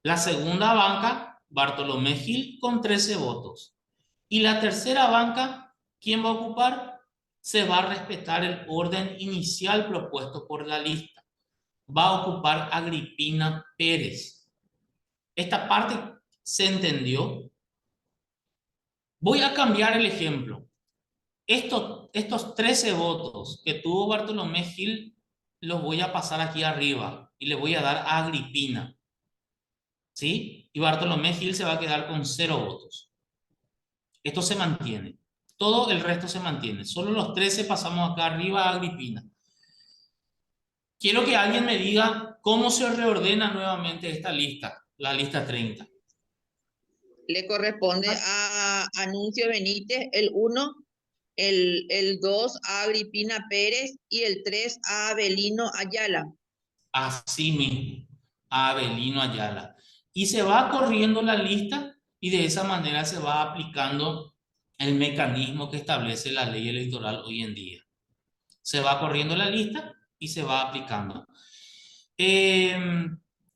La segunda banca, Bartolomé Gil, con 13 votos. Y la tercera banca, ¿quién va a ocupar? Se va a respetar el orden inicial propuesto por la lista. Va a ocupar Agripina Pérez. Esta parte se entendió. Voy a cambiar el ejemplo. Estos 13 votos que tuvo Bartolomé Gil los voy a pasar aquí arriba y le voy a dar a Agripina. ¿Sí? Y Bartolomé Gil se va a quedar con 0 votos. Esto se mantiene. Todo el resto se mantiene. Solo los 13 pasamos acá arriba a Agripina. Quiero que alguien me diga cómo se reordena nuevamente esta lista, la lista 30. Le corresponde a Anuncio Benítez el 1, el 2 a Agripina Pérez y el 3 a Abelino Ayala. Así mismo, a Abelino Ayala. Y se va corriendo la lista y de esa manera se va aplicando el mecanismo que establece la ley electoral hoy en día. Se va corriendo la lista y se va aplicando.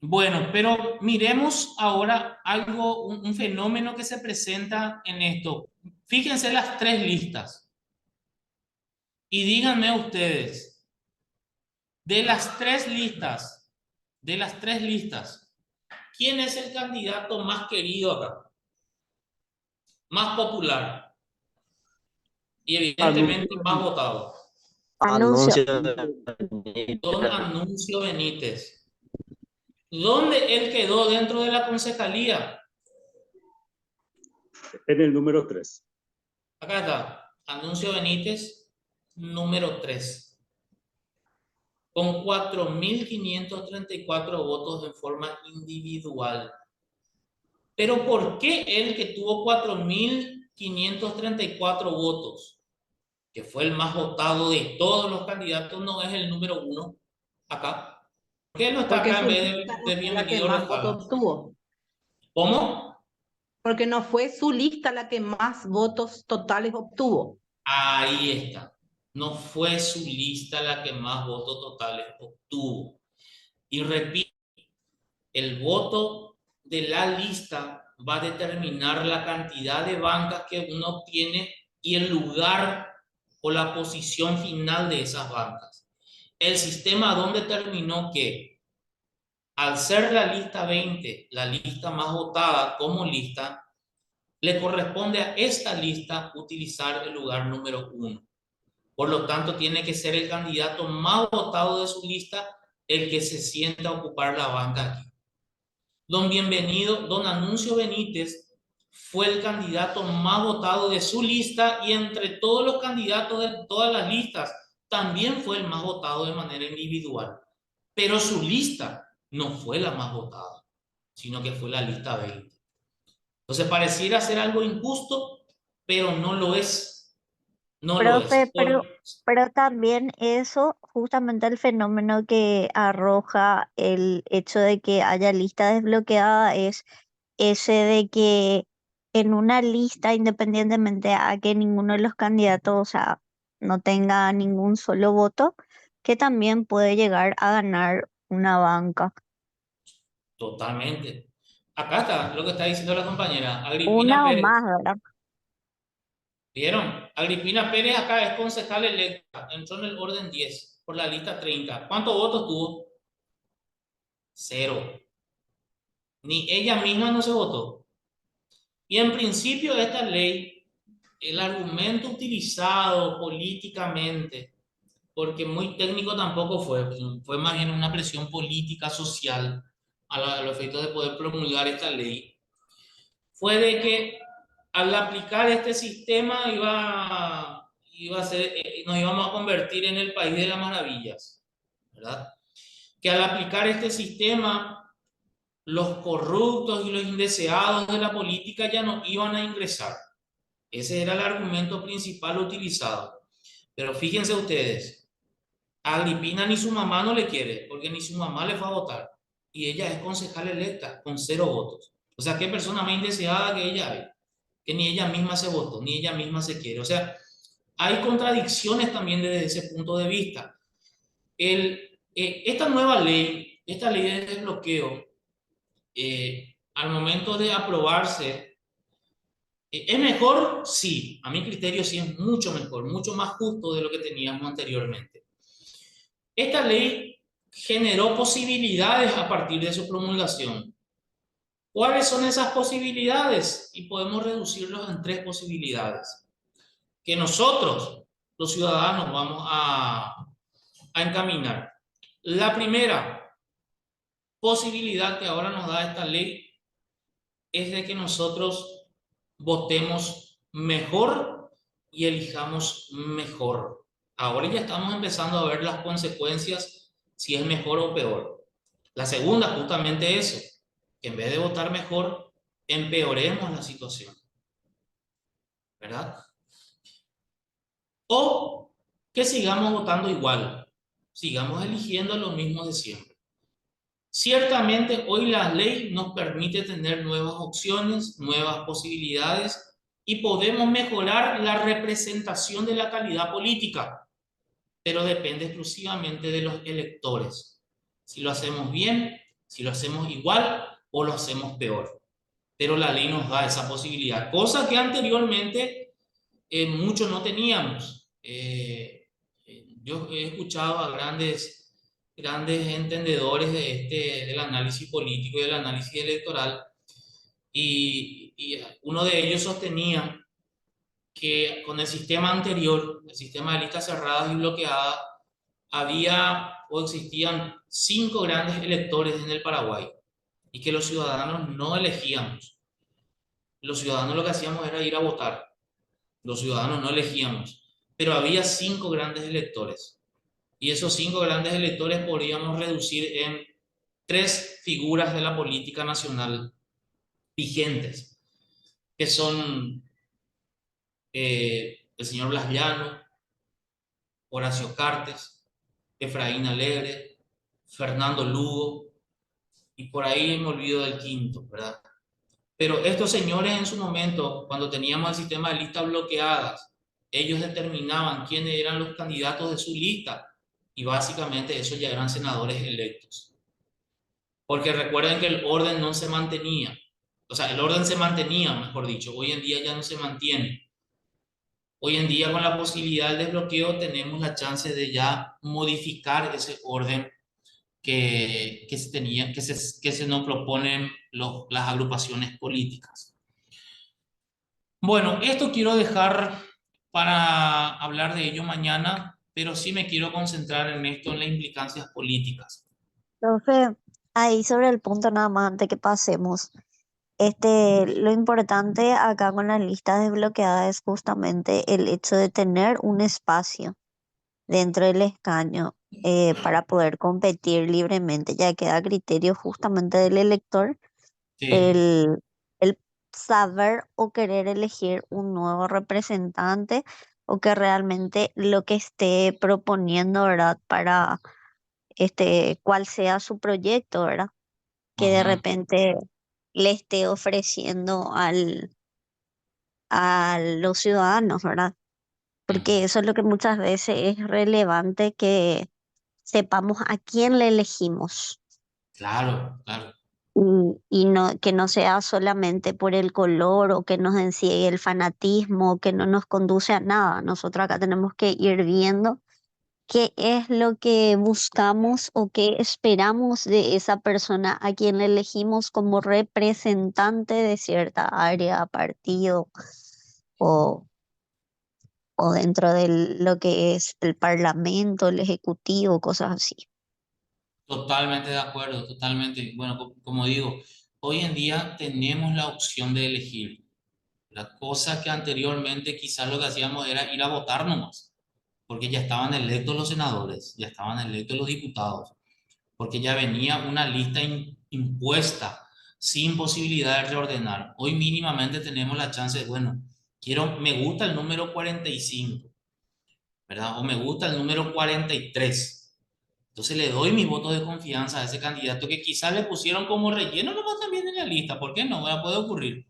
Bueno, pero miremos ahora algo, un fenómeno que se presenta en esto. Fíjense las 3 listas. Y díganme ustedes, de las 3 listas, ¿quién es el candidato más querido acá? Más popular. Y evidentemente más votado. Anuncio. Don Anuncio Benítez. ¿Dónde él quedó dentro de la concejalía? En el número 3. Acá está. Anuncio Benítez, número 3. Con 4.534 votos de forma individual. Pero ¿por qué él, que tuvo 4.534 votos, que fue el más votado de todos los candidatos, no es el número 1 acá? ¿Por qué no está Porque acá en su vez lista de no fue la que bienvenido más Rescala? votos tuvo. ¿Cómo? Porque no fue su lista la que más votos totales obtuvo. Ahí está. No fue su lista la que más votos totales obtuvo. Y repito, el voto de la lista va a determinar la cantidad de bancas que uno obtiene y el lugar o la posición final de esas bancas. El sistema donde determinó que al ser la lista 20, la lista más votada como lista, le corresponde a esta lista utilizar el lugar número 1. Por lo tanto, tiene que ser el candidato más votado de su lista el que se sienta a ocupar la banca aquí. Don Anuncio Benítez fue el candidato más votado de su lista y entre todos los candidatos de todas las listas también fue el más votado de manera individual. Pero su lista no fue la más votada, sino que fue la lista 20. Entonces pareciera ser algo injusto, pero no lo es. No lo es. Profe, pero también eso, justamente el fenómeno que arroja el hecho de que haya lista desbloqueada es ese de que en una lista, independientemente a que ninguno de los candidatos, o sea, no tenga ningún solo voto, que también puede llegar a ganar una banca. Totalmente. Acá está lo que está diciendo la compañera, Agripina Una o más, Pérez. ¿verdad? ¿Vieron? Agripina Pérez acá es concejal electa, entró en el orden 10 por la lista 30. ¿Cuántos votos tuvo? Cero. Ni ella misma no se votó. Y en principio esta ley, el argumento utilizado políticamente, porque muy técnico tampoco fue más bien una presión política social a los efectos de poder promulgar esta ley, fue de que al aplicar este sistema iba a ser, nos íbamos a convertir en el país de las maravillas, ¿verdad? Que al aplicar este sistema, los corruptos y los indeseados de la política ya no iban a ingresar. Ese era el argumento principal utilizado. Pero fíjense ustedes, a Agripina ni su mamá no le quiere, porque ni su mamá le fue a votar. Y ella es concejal electa con 0 votos. O sea, ¿qué persona más indeseada que ella hay? Que ni ella misma se votó, ni ella misma se quiere. O sea, hay contradicciones también desde ese punto de vista. Esta nueva ley, esta ley de desbloqueo, al momento de aprobarse, ¿es mejor? Sí, a mi criterio sí es mucho mejor, mucho más justo de lo que teníamos anteriormente. Esta ley generó posibilidades a partir de su promulgación. ¿Cuáles son esas posibilidades? Y podemos reducirlos en 3 posibilidades que nosotros, los ciudadanos, vamos a encaminar. La primera posibilidad que ahora nos da esta ley es de que nosotros votemos mejor y elijamos mejor. Ahora ya estamos empezando a ver las consecuencias, si es mejor o peor. La segunda, justamente eso, que en vez de votar mejor, empeoremos la situación, ¿verdad? O que sigamos votando igual, sigamos eligiendo lo mismo de siempre. Ciertamente hoy la ley nos permite tener nuevas opciones, nuevas posibilidades y podemos mejorar la representación de la calidad política, pero depende exclusivamente de los electores. Si lo hacemos bien, si lo hacemos igual o lo hacemos peor. Pero la ley nos da esa posibilidad, cosa que anteriormente muchos no teníamos. Yo he escuchado a grandes entendedores del análisis político y del análisis electoral, y uno de ellos sostenía que con el sistema anterior, el sistema de listas cerradas y bloqueadas, había o existían 5 grandes electores en el Paraguay y que los ciudadanos no elegíamos. Los ciudadanos lo que hacíamos era ir a votar. Los ciudadanos no elegíamos, pero había 5 grandes electores. Y esos 5 grandes electores podríamos reducir en 3 figuras de la política nacional vigentes, que son el señor Blas Llano, Horacio Cartes, Efraín Alegre, Fernando Lugo, y por ahí me olvido del quinto, ¿verdad? Pero estos señores en su momento, cuando teníamos el sistema de listas bloqueadas, ellos determinaban quiénes eran los candidatos de su lista y básicamente esos ya eran senadores electos. Porque recuerden que el orden no se mantenía, o sea, el orden se mantenía, mejor dicho, hoy en día ya no se mantiene. Hoy en día con la posibilidad del desbloqueo tenemos la chance de ya modificar ese orden que se tenía, que se nos proponen las agrupaciones políticas. Bueno, esto quiero dejar para hablar de ello mañana, pero sí me quiero concentrar en esto, en las implicancias políticas. Profe, ahí sobre el punto nada más antes que pasemos. Lo importante acá con las listas desbloqueadas es justamente el hecho de tener un espacio dentro del escaño para poder competir libremente, ya que a criterio justamente del elector Sí. el saber o querer elegir un nuevo representante o que realmente lo que esté proponiendo, ¿verdad? Para cuál sea su proyecto, ¿verdad? Que de Ujú. repente le esté ofreciendo a los ciudadanos, ¿verdad? Porque eso es lo que muchas veces es relevante que sepamos a quién le elegimos. Claro, claro. Y no, que no sea solamente por el color o que nos enciegue el fanatismo, que no nos conduce a nada. Nosotros acá tenemos que ir viendo qué es lo que buscamos o qué esperamos de esa persona a quien le elegimos como representante de cierta área, partido o, o dentro de lo que es el parlamento, el ejecutivo, cosas así. Totalmente de acuerdo, totalmente. Bueno, como digo, hoy en día tenemos la opción de elegir. La cosa que anteriormente quizás lo que hacíamos era ir a votar nomás, porque ya estaban electos los senadores, ya estaban electos los diputados, porque ya venía una lista impuesta sin posibilidad de reordenar. Hoy mínimamente tenemos la chance de, bueno, me gusta el número 45, ¿verdad? O me gusta el número 43. Entonces le doy mi voto de confianza a ese candidato que quizás le pusieron como relleno nomás también en la lista. ¿Por qué no? Bueno, puede ocurrir.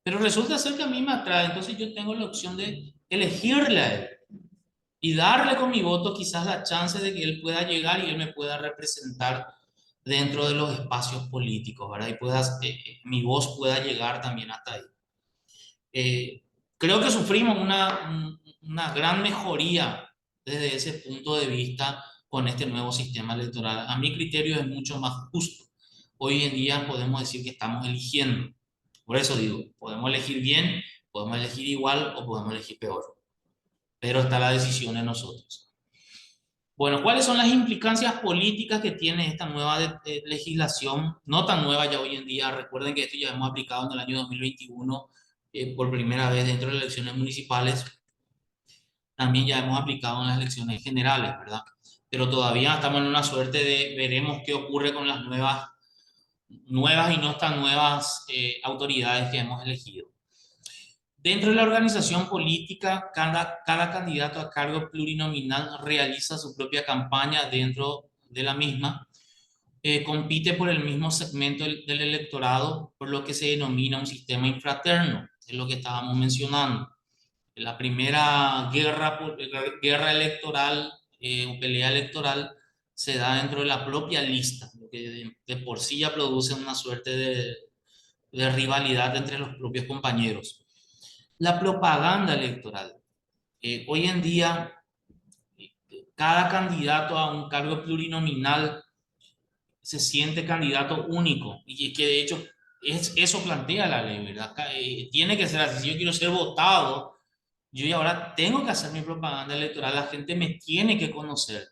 Pero resulta ser que a mí me atrae. Entonces yo tengo la opción de elegirle a él y darle con mi voto quizás la chance de que él pueda llegar y él me pueda representar dentro de los espacios políticos, ¿verdad? Y mi voz pueda llegar también hasta ahí. Creo que sufrimos una gran mejoría desde ese punto de vista con este nuevo sistema electoral. A mi criterio es mucho más justo. Hoy en día podemos decir que estamos eligiendo. Por eso digo, podemos elegir bien, podemos elegir igual o podemos elegir peor. Pero está la decisión en nosotros. Bueno, ¿cuáles son las implicancias políticas que tiene esta nueva legislación? No tan nueva ya hoy en día. Recuerden que esto ya hemos aplicado en el año 2021 por primera vez dentro de las elecciones municipales. También ya hemos aplicado en las elecciones generales, ¿verdad? Pero todavía estamos en una suerte de veremos qué ocurre con las nuevas y no tan nuevas autoridades que hemos elegido. Dentro de la organización política, cada candidato a cargo plurinominal realiza su propia campaña dentro de la misma. Compite por el mismo segmento del electorado, por lo que se denomina un sistema infraterno, es lo que estábamos mencionando. La primera guerra electoral o pelea electoral se da dentro de la propia lista, lo que de por sí ya produce una suerte de rivalidad entre los propios compañeros. La propaganda electoral. Hoy en día, cada candidato a un cargo plurinominal se siente candidato único y que de hecho eso plantea la ley, ¿verdad? Tiene que ser así. Si yo quiero ser votado, yo y ahora tengo que hacer mi propaganda electoral, la gente me tiene que conocer.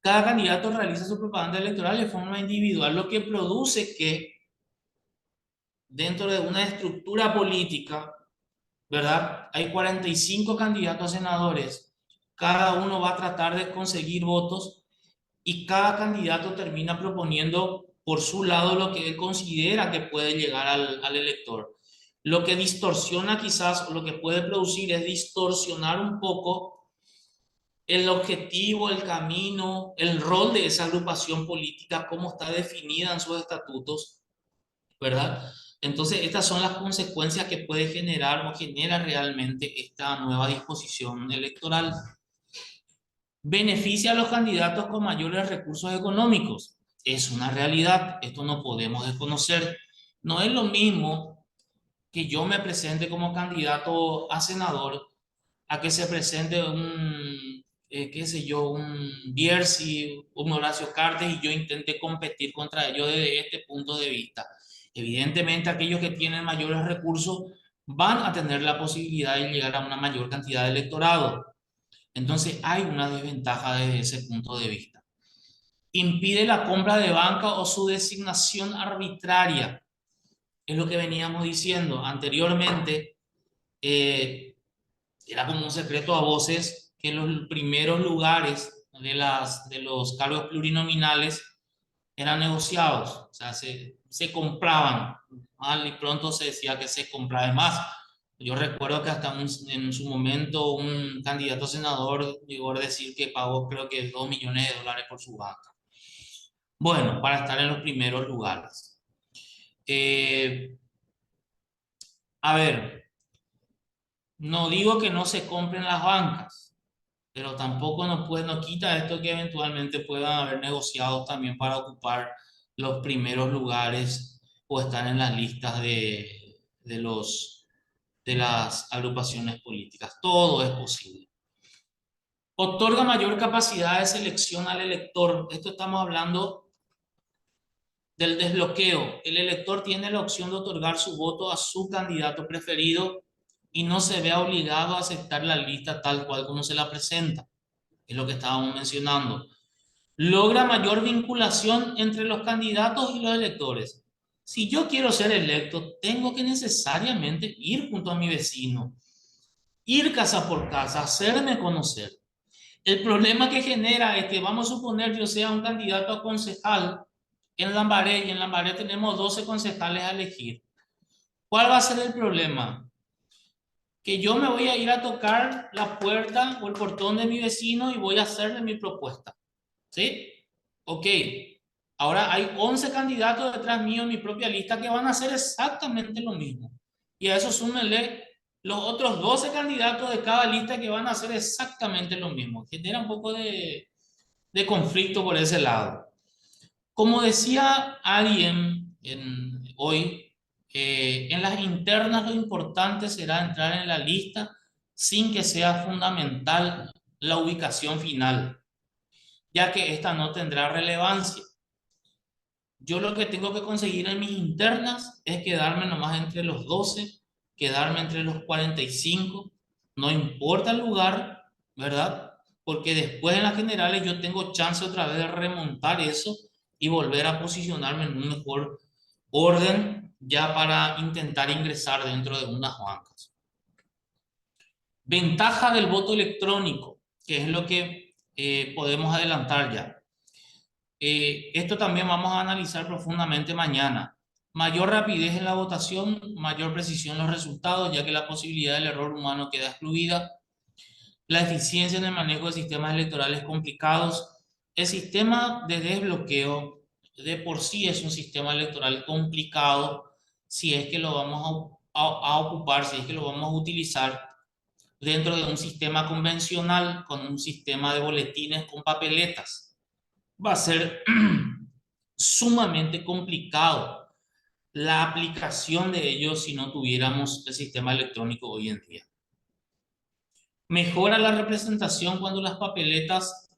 Cada candidato realiza su propaganda electoral de forma individual, lo que produce que dentro de una estructura política, ¿verdad? Hay 45 candidatos a senadores, cada uno va a tratar de conseguir votos y cada candidato termina proponiendo por su lado lo que él considera que puede llegar al elector. Lo que distorsiona quizás o lo que puede producir es distorsionar un poco el objetivo, el camino, el rol de esa agrupación política, cómo está definida en sus estatutos, ¿verdad? Entonces, estas son las consecuencias que puede generar o genera realmente esta nueva disposición electoral. Beneficia a los candidatos con mayores recursos económicos. Es una realidad, esto no podemos desconocer. No es lo mismo que yo me presente como candidato a senador a que se presente qué sé yo, un Bierzi, un Horacio Cartes y yo intente competir contra ellos desde este punto de vista. Evidentemente, aquellos que tienen mayores recursos van a tener la posibilidad de llegar a una mayor cantidad de electorado. Entonces, hay una desventaja desde ese punto de vista. Impide la compra de banca o su designación arbitraria. Es lo que veníamos diciendo anteriormente. Era como un secreto a voces que los primeros lugares de los cargos plurinominales eran negociados, o sea, se compraban. Mal y pronto se decía que se compraba más. Yo recuerdo que hasta en su momento un candidato a senador llegó a decir que pagó creo que $2 millones por su banca. Bueno, para estar en los primeros lugares. A ver, no digo que no se compren las bancas, pero tampoco no quita esto que eventualmente puedan haber negociados también para ocupar los primeros lugares o estar en las listas de las agrupaciones políticas. Todo es posible. Otorga mayor capacidad de selección al elector. Esto estamos hablando del desbloqueo. El elector tiene la opción de otorgar su voto a su candidato preferido y no se vea obligado a aceptar la lista tal cual como se la presenta. Es lo que estábamos mencionando. Logra mayor vinculación entre los candidatos y los electores. Si yo quiero ser electo, tengo que necesariamente ir junto a mi vecino, ir casa por casa, hacerme conocer. El problema que genera es que, vamos a suponer, yo sea un candidato a concejal en Lambaré, y en Lambaré tenemos 12 concejales a elegir. ¿Cuál va a ser el problema? Que yo me voy a ir a tocar la puerta o el portón de mi vecino y voy a hacerle mi propuesta. ¿Sí? Ok. Ahora hay 11 candidatos detrás mío en mi propia lista que van a hacer exactamente lo mismo. Y a eso súmenle los otros 12 candidatos de cada lista que van a hacer exactamente lo mismo. Genera un poco de conflicto por ese lado. Como decía alguien hoy, en las internas lo importante será entrar en la lista sin que sea fundamental la ubicación final, ya que esta no tendrá relevancia. Yo lo que tengo que conseguir en mis internas es quedarme nomás entre los 12, quedarme entre los 45, no importa el lugar, ¿verdad? Porque después en las generales yo tengo chance otra vez de remontar eso y volver a posicionarme en un mejor orden ya para intentar ingresar dentro de unas bancas. Ventaja del voto electrónico, que es lo que podemos adelantar ya. Esto también vamos a analizar profundamente mañana. Mayor rapidez en la votación, mayor precisión en los resultados, ya que la posibilidad del error humano queda excluida. La eficiencia en el manejo de sistemas electorales complicados. El sistema de desbloqueo de por sí es un sistema electoral complicado si es que lo vamos a ocupar, si es que lo vamos a utilizar dentro de un sistema convencional con un sistema de boletines con papeletas. Va a ser sumamente complicado la aplicación de ellos si no tuviéramos el sistema electrónico hoy en día. Mejora la representación cuando las papeletas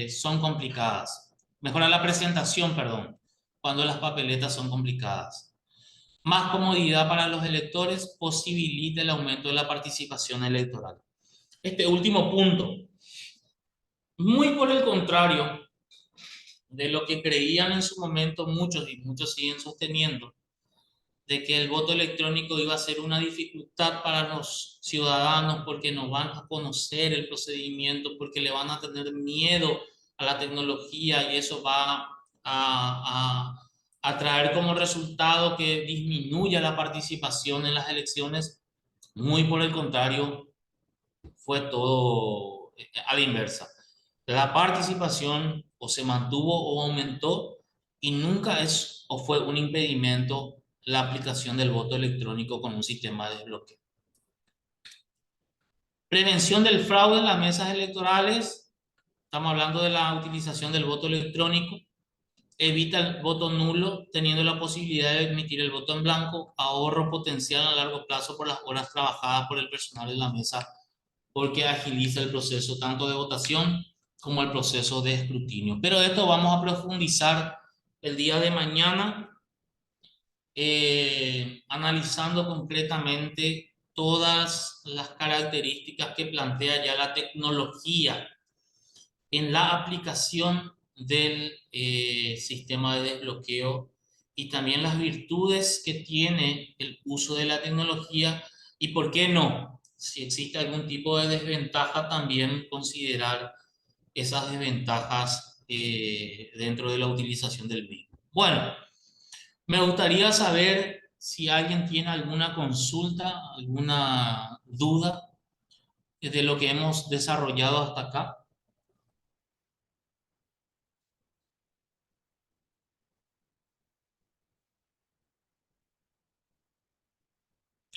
son complicadas. Mejora la presentación, perdón, cuando las papeletas son complicadas. Más comodidad para los electores, posibilita el aumento de la participación electoral. Este último punto, muy por el contrario de lo que creían en su momento muchos, y muchos siguen sosteniendo, de que el voto electrónico iba a ser una dificultad para los ciudadanos porque no van a conocer el procedimiento, porque le van a tener miedo a la tecnología y eso va a traer como resultado que disminuya la participación en las elecciones. Muy por el contrario, fue todo a la inversa. La participación o se mantuvo o aumentó y nunca es o fue un impedimento la aplicación del voto electrónico con un sistema de desbloqueo. Prevención del fraude en las mesas electorales. Estamos hablando de la utilización del voto electrónico. Evita el voto nulo, teniendo la posibilidad de emitir el voto en blanco. Ahorro potencial a largo plazo por las horas trabajadas por el personal en la mesa, porque agiliza el proceso tanto de votación como el proceso de escrutinio. Pero de esto vamos a profundizar el día de mañana, analizando concretamente todas las características que plantea ya la tecnología en la aplicación del sistema de desbloqueo y también las virtudes que tiene el uso de la tecnología y por qué no, si existe algún tipo de desventaja, también considerar esas desventajas dentro de la utilización del mismo. Bueno, me gustaría saber si alguien tiene alguna consulta, alguna duda de lo que hemos desarrollado hasta acá.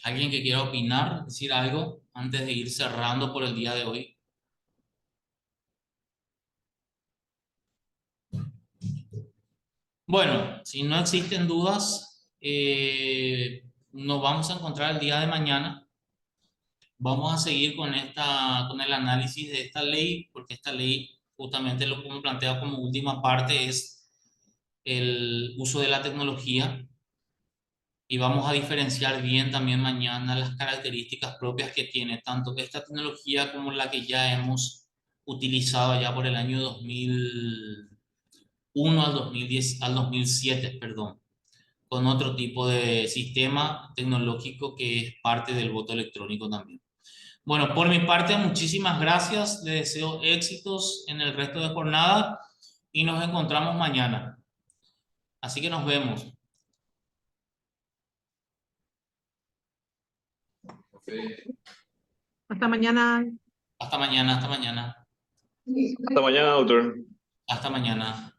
¿Alguien que quiera opinar, decir algo antes de ir cerrando por el día de hoy? Bueno, si no existen dudas, nos vamos a encontrar el día de mañana. Vamos a seguir con el análisis de esta ley, porque esta ley justamente lo que me plantea como última parte es el uso de la tecnología, y vamos a diferenciar bien también mañana las características propias que tiene tanto esta tecnología como la que ya hemos utilizado ya por el año 2001 al 2010, al 2007, perdón, con otro tipo de sistema tecnológico que es parte del voto electrónico también. Bueno, por mi parte, muchísimas gracias. Les deseo éxitos en el resto de jornada y nos encontramos mañana. Así que nos vemos. Hasta mañana. Hasta mañana, hasta mañana. Hasta mañana, doctor. Hasta mañana.